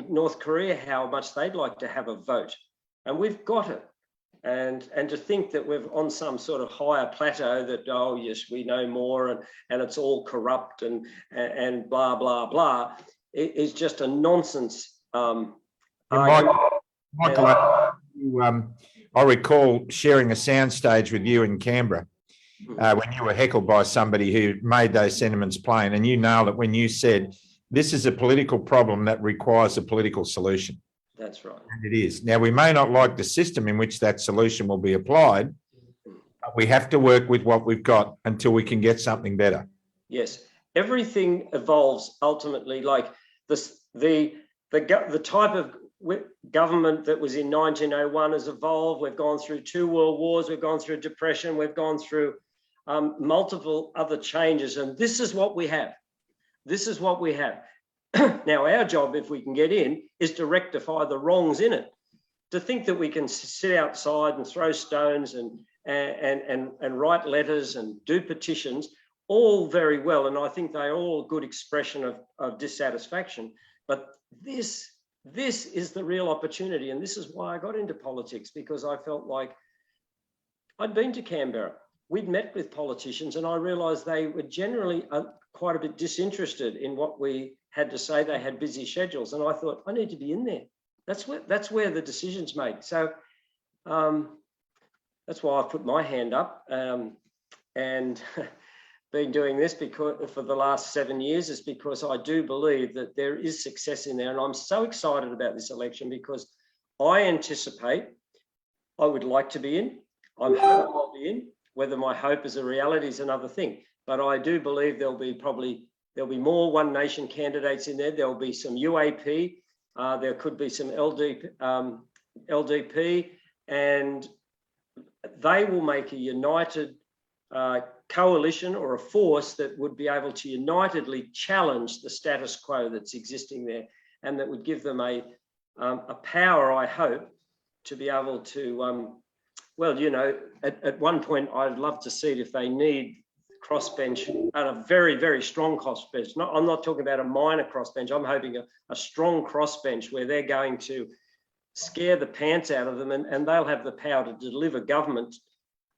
North Korea how much they'd like to have a vote. And we've got it. And to think that we're on some sort of higher plateau that, oh, yes, we know more and it's all corrupt and blah, blah, blah, is just a nonsense. Michael, I recall sharing a soundstage with you in Canberra when you were heckled by somebody who made those sentiments plain, and you nailed it when you said, this is a political problem that requires a political solution. That's right. And it is. Now, we may not like the system in which that solution will be applied, but we have to work with what we've got until we can get something better. Yes, everything evolves ultimately. Like the type of government that was in 1901 has evolved. We've gone through 2 world wars. We've gone through depression. We've gone through multiple other changes. And this is what we have. This is what we have. Now, our job, if we can get in, is to rectify the wrongs in it. To think that we can sit outside and throw stones and write letters and do petitions, all very well. And I think they're all a good expression of dissatisfaction. But this is the real opportunity. And this is why I got into politics, because I felt like I'd been to Canberra. We'd met with politicians and I realized they were generally quite a bit disinterested in what we had to say. They had busy schedules. And I thought, I need to be in there. That's where the decision's made. So that's why I put my hand up and been doing this because for the last 7 years, is because I do believe that there is success in there. And I'm so excited about this election because I anticipate I would like to be in. I'm hoping I'll be in. Whether my hope is a reality is another thing. But I do believe there'll be more One Nation candidates in there. There'll be some UAP. There could be some LDP, and they will make a united coalition or a force that would be able to unitedly challenge the status quo that's existing there, and that would give them a power, I hope, to be able to, well, you know, at one point, I'd love to see it if they need crossbench and a very, very strong crossbench. I'm not talking about a minor crossbench. I'm hoping a strong crossbench where they're going to scare the pants out of them, and they'll have the power to deliver government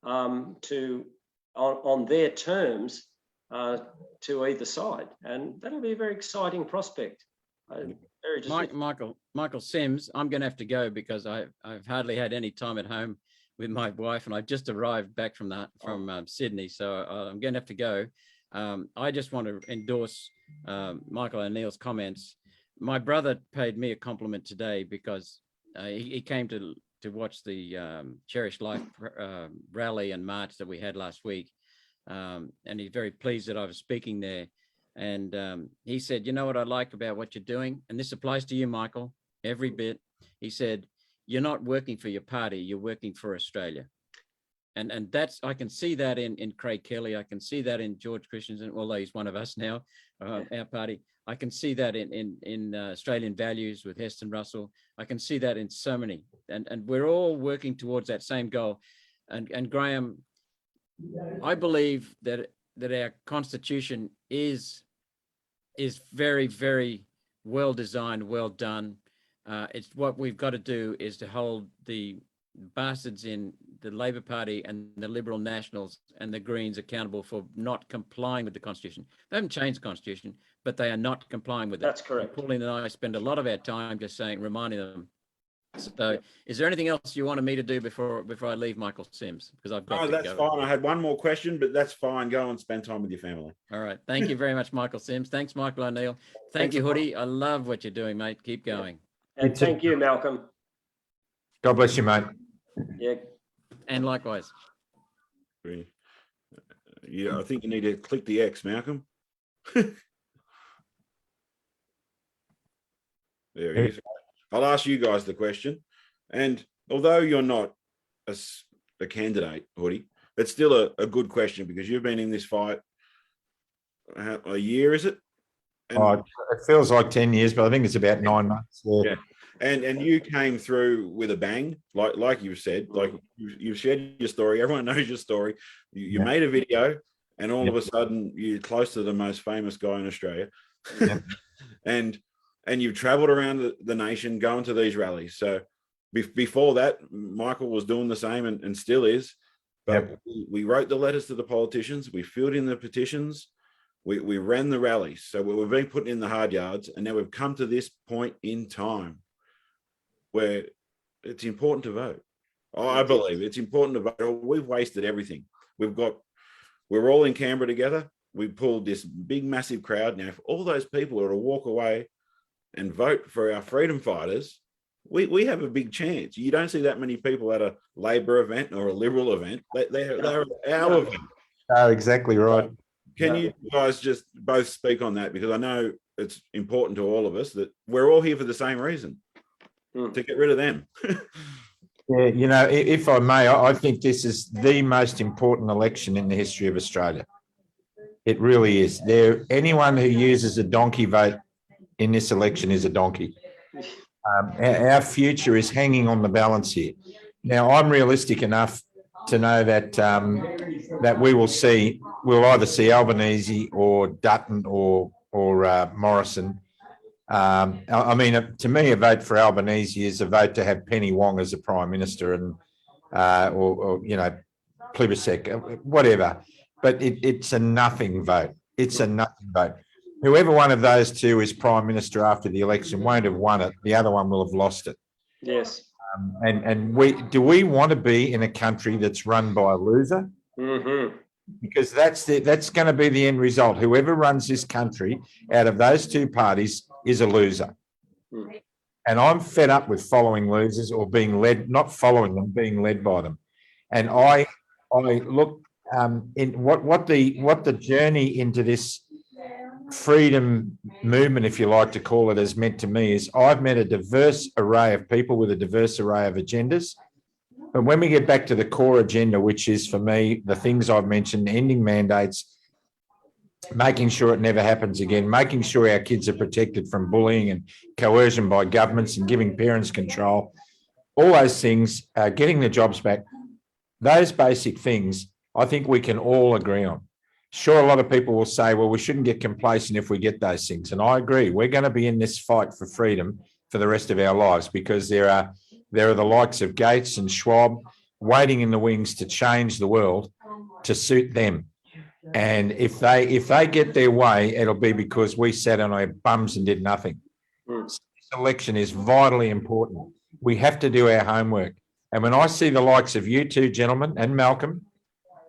on their terms to either side. And that'll be a very exciting prospect. Very just Michael Simms, I'm going to have to go because I've hardly had any time at home with my wife, and I've just arrived back from Sydney, so I'm going to have to go. I just want to endorse Michael O'Neill's comments. My brother paid me a compliment today because he came to watch the Cherish Life rally and march that we had last week, and he's very pleased that I was speaking there. And he said, you know what I like about what you're doing? And this applies to you, Michael, every bit. He said, you're not working for your party, you're working for Australia. And that's, I can see that in Craig Kelly. I can see that in George Christensen, although he's one of us now, our party. I can see that in Australian values with Heston Russell. I can see that in so many. And we're all working towards that same goal. And Graeme, I believe that our Constitution is very, very well designed, well done. It's what we've got to do is to hold the bastards in the Labor Party and the Liberal Nationals and the Greens accountable for not complying with the Constitution. They haven't changed the Constitution, but they are not complying with it. That's correct. And Pauline and I spend a lot of our time just reminding them. So is there anything else you wanted me to do before I leave, Michael Simms? Because I've got to that's go. fine. I had one more question, but that's fine. Go and spend time with your family. All right. Thank you very much, Michael Simms. Thanks, Michael O'Neill. Thank you, Hoodie. I love what you're doing, mate. Keep going. And thank you, Malcolm. God bless you, mate. Yeah. And likewise. Yeah, I think you need to click the X, Malcolm. There he is. I'll ask you guys the question. And although you're not a candidate, Hoodie, it's still a good question because you've been in this fight a year, is it? And, it feels like 10 years, but I think it's about 9 months. Yeah. And you came through with a bang, like you've said, like you've shared your story. Everyone knows your story. You made a video, and all of a sudden you're close to the most famous guy in Australia. and you've traveled around the nation going to these rallies. So before that, Michael was doing the same and still is. But we wrote the letters to the politicians. We filled in the petitions. We ran the rallies. So we've been putting in the hard yards. And now we've come to this point in time where it's important to vote. I believe it's important to vote. We've wasted everything. We're all in Canberra together. We pulled this big, massive crowd. Now, if all those people are to walk away and vote for our freedom fighters, we have a big chance. You don't see that many people at a Labor event or a Liberal event. They're our event. Oh, exactly right. Can you guys just both speak on that? Because I know it's important to all of us that we're all here for the same reason, to get rid of them. Yeah, you know, if I may, I think this is the most important election in the history of Australia. It really is. Anyone who uses a donkey vote in this election is a donkey. Our future is hanging on the balance here. Now, I'm realistic enough to know that that we'll either see Albanese or Dutton or Morrison. I mean, to me, a vote for Albanese is a vote to have Penny Wong as a prime minister, and or you know, Plibersek, whatever. But it's a nothing vote. It's a nothing vote. Whoever one of those two is prime minister after the election won't have won it. The other one will have lost it. Yes. And do we want to be in a country that's run by a loser? Mm-hmm. Because that's going to be the end result. Whoever runs this country out of those two parties is a loser. Mm. And I'm fed up with following losers or being led, not following them, being led by them. And I look in what the journey into this freedom movement, if you like to call it, has meant to me is I've met a diverse array of people with a diverse array of agendas. But when we get back to the core agenda, which is for me, the things I've mentioned, ending mandates, making sure it never happens again, making sure our kids are protected from bullying and coercion by governments and giving parents control, all those things, getting the jobs back, those basic things, I think we can all agree on. Sure, a lot of people will say, well, we shouldn't get complacent if we get those things. And I agree. We're going to be in this fight for freedom for the rest of our lives because there are the likes of Gates and Schwab waiting in the wings to change the world to suit them. And if they get their way, it'll be because we sat on our bums and did nothing. This election is vitally important. We have to do our homework. And when I see the likes of you two gentlemen and Malcolm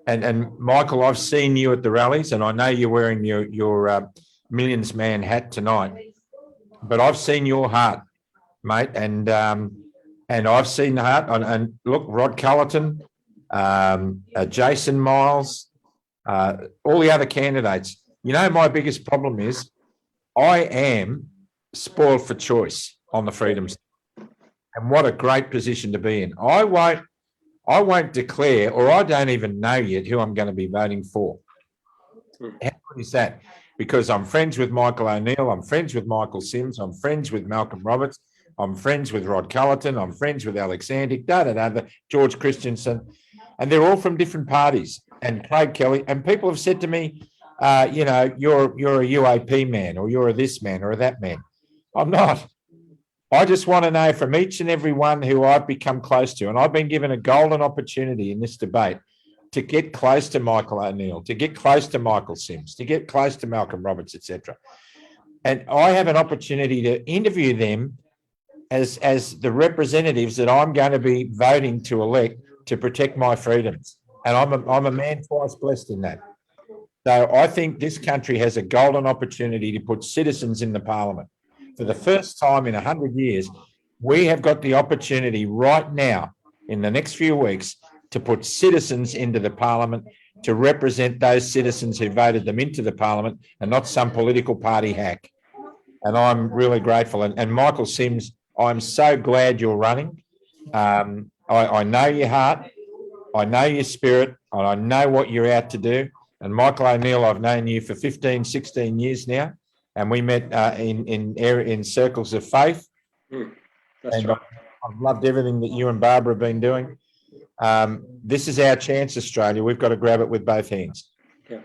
and Michael, I've seen you at the rallies, and I know you're wearing your Millions Man hat tonight, but I've seen your heart, mate, and I've seen the heart. And look, Rod Cullerton, Jason Miles, all the other candidates. You know, my biggest problem is I am spoiled for choice on the freedoms, and what a great position to be in. I won't declare, or I don't even know yet who I'm going to be voting for. How good is that? Because I'm friends with Michael O'Neill, I'm friends with Myk Simms, I'm friends with Malcolm Roberts, I'm friends with Rod Cullerton, I'm friends with Alex Antic, George Christensen, and they're all from different parties. And Craig Kelly, and people have said to me, you know, you're a UAP man, or you're a this man or a that man. I'm not. I just want to know from each and every one who I've become close to, and I've been given a golden opportunity in this debate to get close to Michael O'Neill, to get close to Myk Simms, to get close to Malcolm Roberts, etc. And I have an opportunity to interview them as the representatives that I'm going to be voting to elect to protect my freedoms. And I'm a man twice blessed in that. So I think this country has a golden opportunity to put citizens in the parliament. For the first time in 100 years, we have got the opportunity right now, in the next few weeks, to put citizens into the parliament to represent those citizens who voted them into the parliament, and not some political party hack. And I'm really grateful. And Myk Simms, I'm so glad you're running. I know your heart, I know your spirit, and I know what you're out to do. And Michael O'Neill, I've known you for 15, 16 years now, and we met in circles of faith. That's right. I've loved everything that you and Barbara have been doing. This is our chance, Australia. We've got to grab it with both hands. Yeah.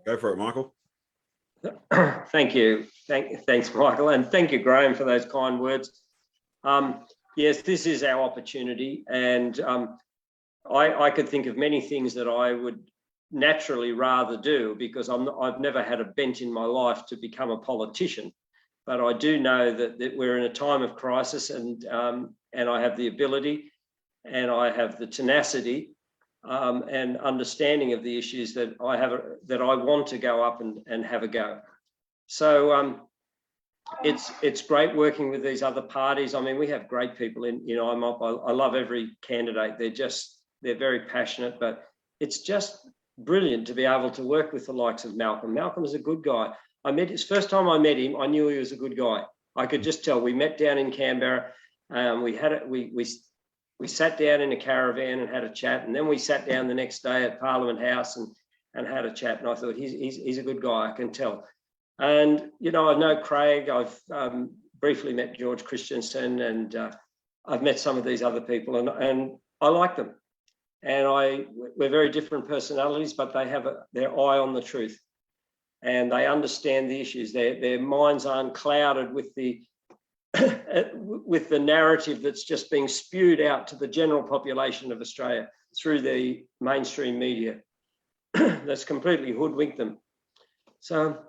Go for it, Michael. Thank you. Thanks, Michael. And thank you, Graeme, for those kind words. Yes, this is our opportunity. And I could think of many things that I would naturally rather do, because I've never had a bent in my life to become a politician. But I do know that we're in a time of crisis, and I have the ability and I have the tenacity and understanding of the issues that I have, that I want to go up and have a go. So it's great working with these other parties. I mean, we have great people in, you know, I love every candidate. They're very passionate, but it's just brilliant to be able to work with the likes of Malcolm. Malcolm is a good guy. First time I met him, I knew he was a good guy. I could just tell. We met down in Canberra. We sat down in a caravan and had a chat, and then we sat down the next day at Parliament House and had a chat. And I thought, he's a good guy, I can tell. And you know, I know Craig. I've briefly met George Christensen, and I've met some of these other people, and I like them. And we're very different personalities, but they have their eye on the truth, and they understand the issues. Their minds aren't clouded with the with the narrative that's just being spewed out to the general population of Australia through the mainstream media. That's completely hoodwinked them. So,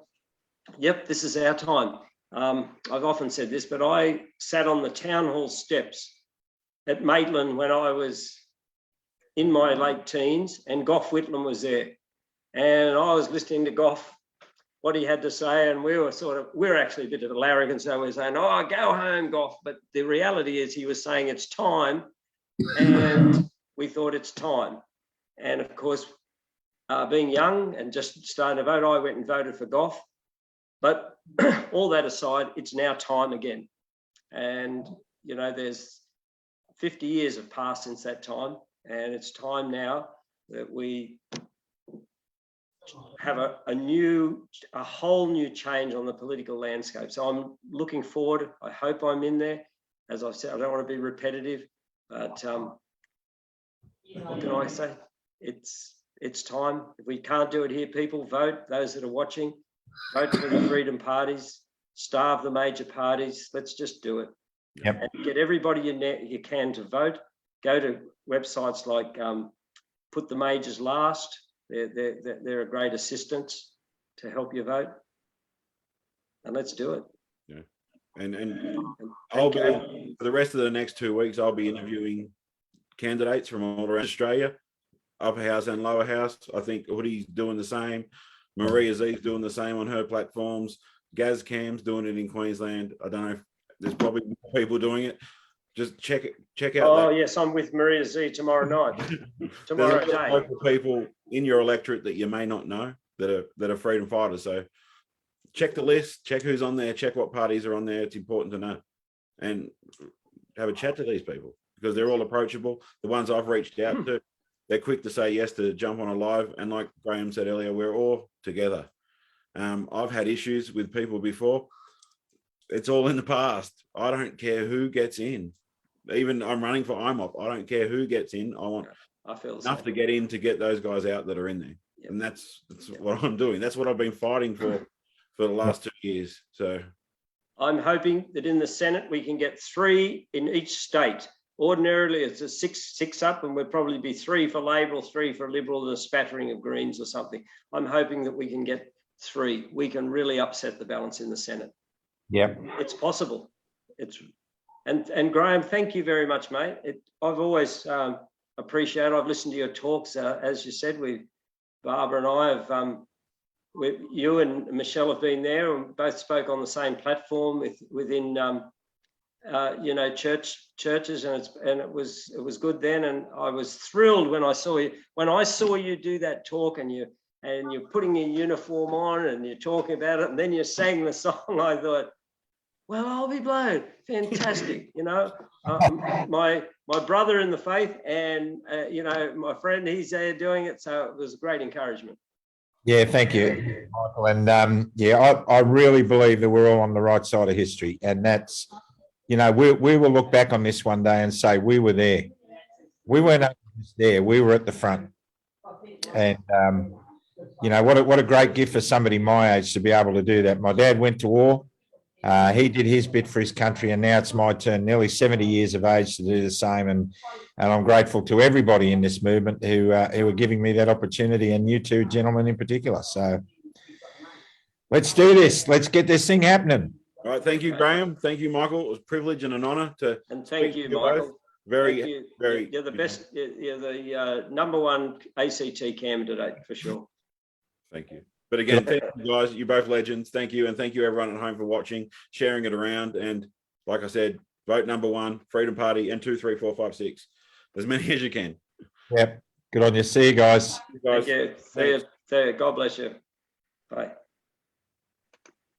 yep, this is our time. I've often said this, but I sat on the town hall steps at Maitland when I was in my late teens, and Gough Whitlam was there. And I was listening to Gough, what he had to say, and we're actually a bit of a larrikin, so we're saying, oh, go home, Gough. But the reality is he was saying it's time, and we thought it's time. And of course, being young and just starting to vote, I went and voted for Gough. But all that aside, it's now time again. And, you know, there's 50 years have passed since that time, and it's time now that we have a whole new change on the political landscape. So I'm looking forward. I hope I'm in there. As I've said, I don't want to be repetitive, but what can I say? It's time. If we can't do it here, people, vote. Those that are watching, vote for the freedom parties, starve the major parties. Let's just do it. Yep. And get everybody you can to vote. Go to websites like Put the Majors Last. They're a great assistance to help you vote. And let's do it. And I'll be, for the rest of the next 2 weeks, I'll be interviewing candidates from all around Australia, upper house and lower house. I think Hoodie's doing the same. Maria Z's doing the same on her platforms. Gaz Cam's doing it in Queensland. I don't know if there's probably more people doing it. Just check out. Oh, yes, I'm with Maria Z tomorrow night. Tomorrow day. Local people in your electorate that you may not know that are freedom fighters. So check the list, check who's on there, check what parties are on there. It's important to know, and have a chat to these people because they're all approachable. The ones I've reached out to, they're quick to say yes to jump on a live. And like Graeme said earlier, we're all together. I've had issues with people before. It's all in the past. I don't care who gets in. Even I'm running for IMOP. I don't care who gets in. I feel enough to get in to get those guys out that are in there. Yep. And that's what I'm doing. That's what I've been fighting for the last 2 years. So I'm hoping that in the Senate we can get 3 in each state. Ordinarily it's a six up, and we'll probably be 3 for Labor, 3 for Liberal, and a spattering of Greens or something. I'm hoping that we can get 3. We can really upset the balance in the Senate. Yep. It's possible. And Graeme, thank you very much, mate. I've always appreciated. I've listened to your talks, as you said. Barbara and I have. You and Michelle have been there, and both spoke on the same platform within churches, and it was good then. And I was thrilled when I saw you do that talk, and you're putting your uniform on and you're talking about it, and then you sang the song. I thought, well, I'll be blown. Fantastic. My brother in the faith and, my friend, he's there doing it. So it was a great encouragement. Yeah, thank you, Michael. And I really believe that we're all on the right side of history. And that's, we will look back on this one day and say, we were there. We weren't just there. We were at the front. And, what a great gift for somebody my age to be able to do that. My dad went to war. He did his bit for his country, and now it's my turn, nearly 70 years of age, to do the same. And I'm grateful to everybody in this movement who are giving me that opportunity, and you two gentlemen in particular. So let's do this. Let's get this thing happening. All right. Thank you, Graeme. Thank you, Michael. It was a privilege and an honour to. And thank you, Michael. Both. Very. You're the best. You're the #1 ACT candidate for sure. Thank you. But again, thank you guys. You're both legends. Thank you. And thank you everyone at home for watching, sharing it around. And like I said, vote #1, Freedom Party, and 2, 3, 4, 5, 6. As many as you can. Yep. Good on you. See you guys. Thank you. See you. God bless you. Bye.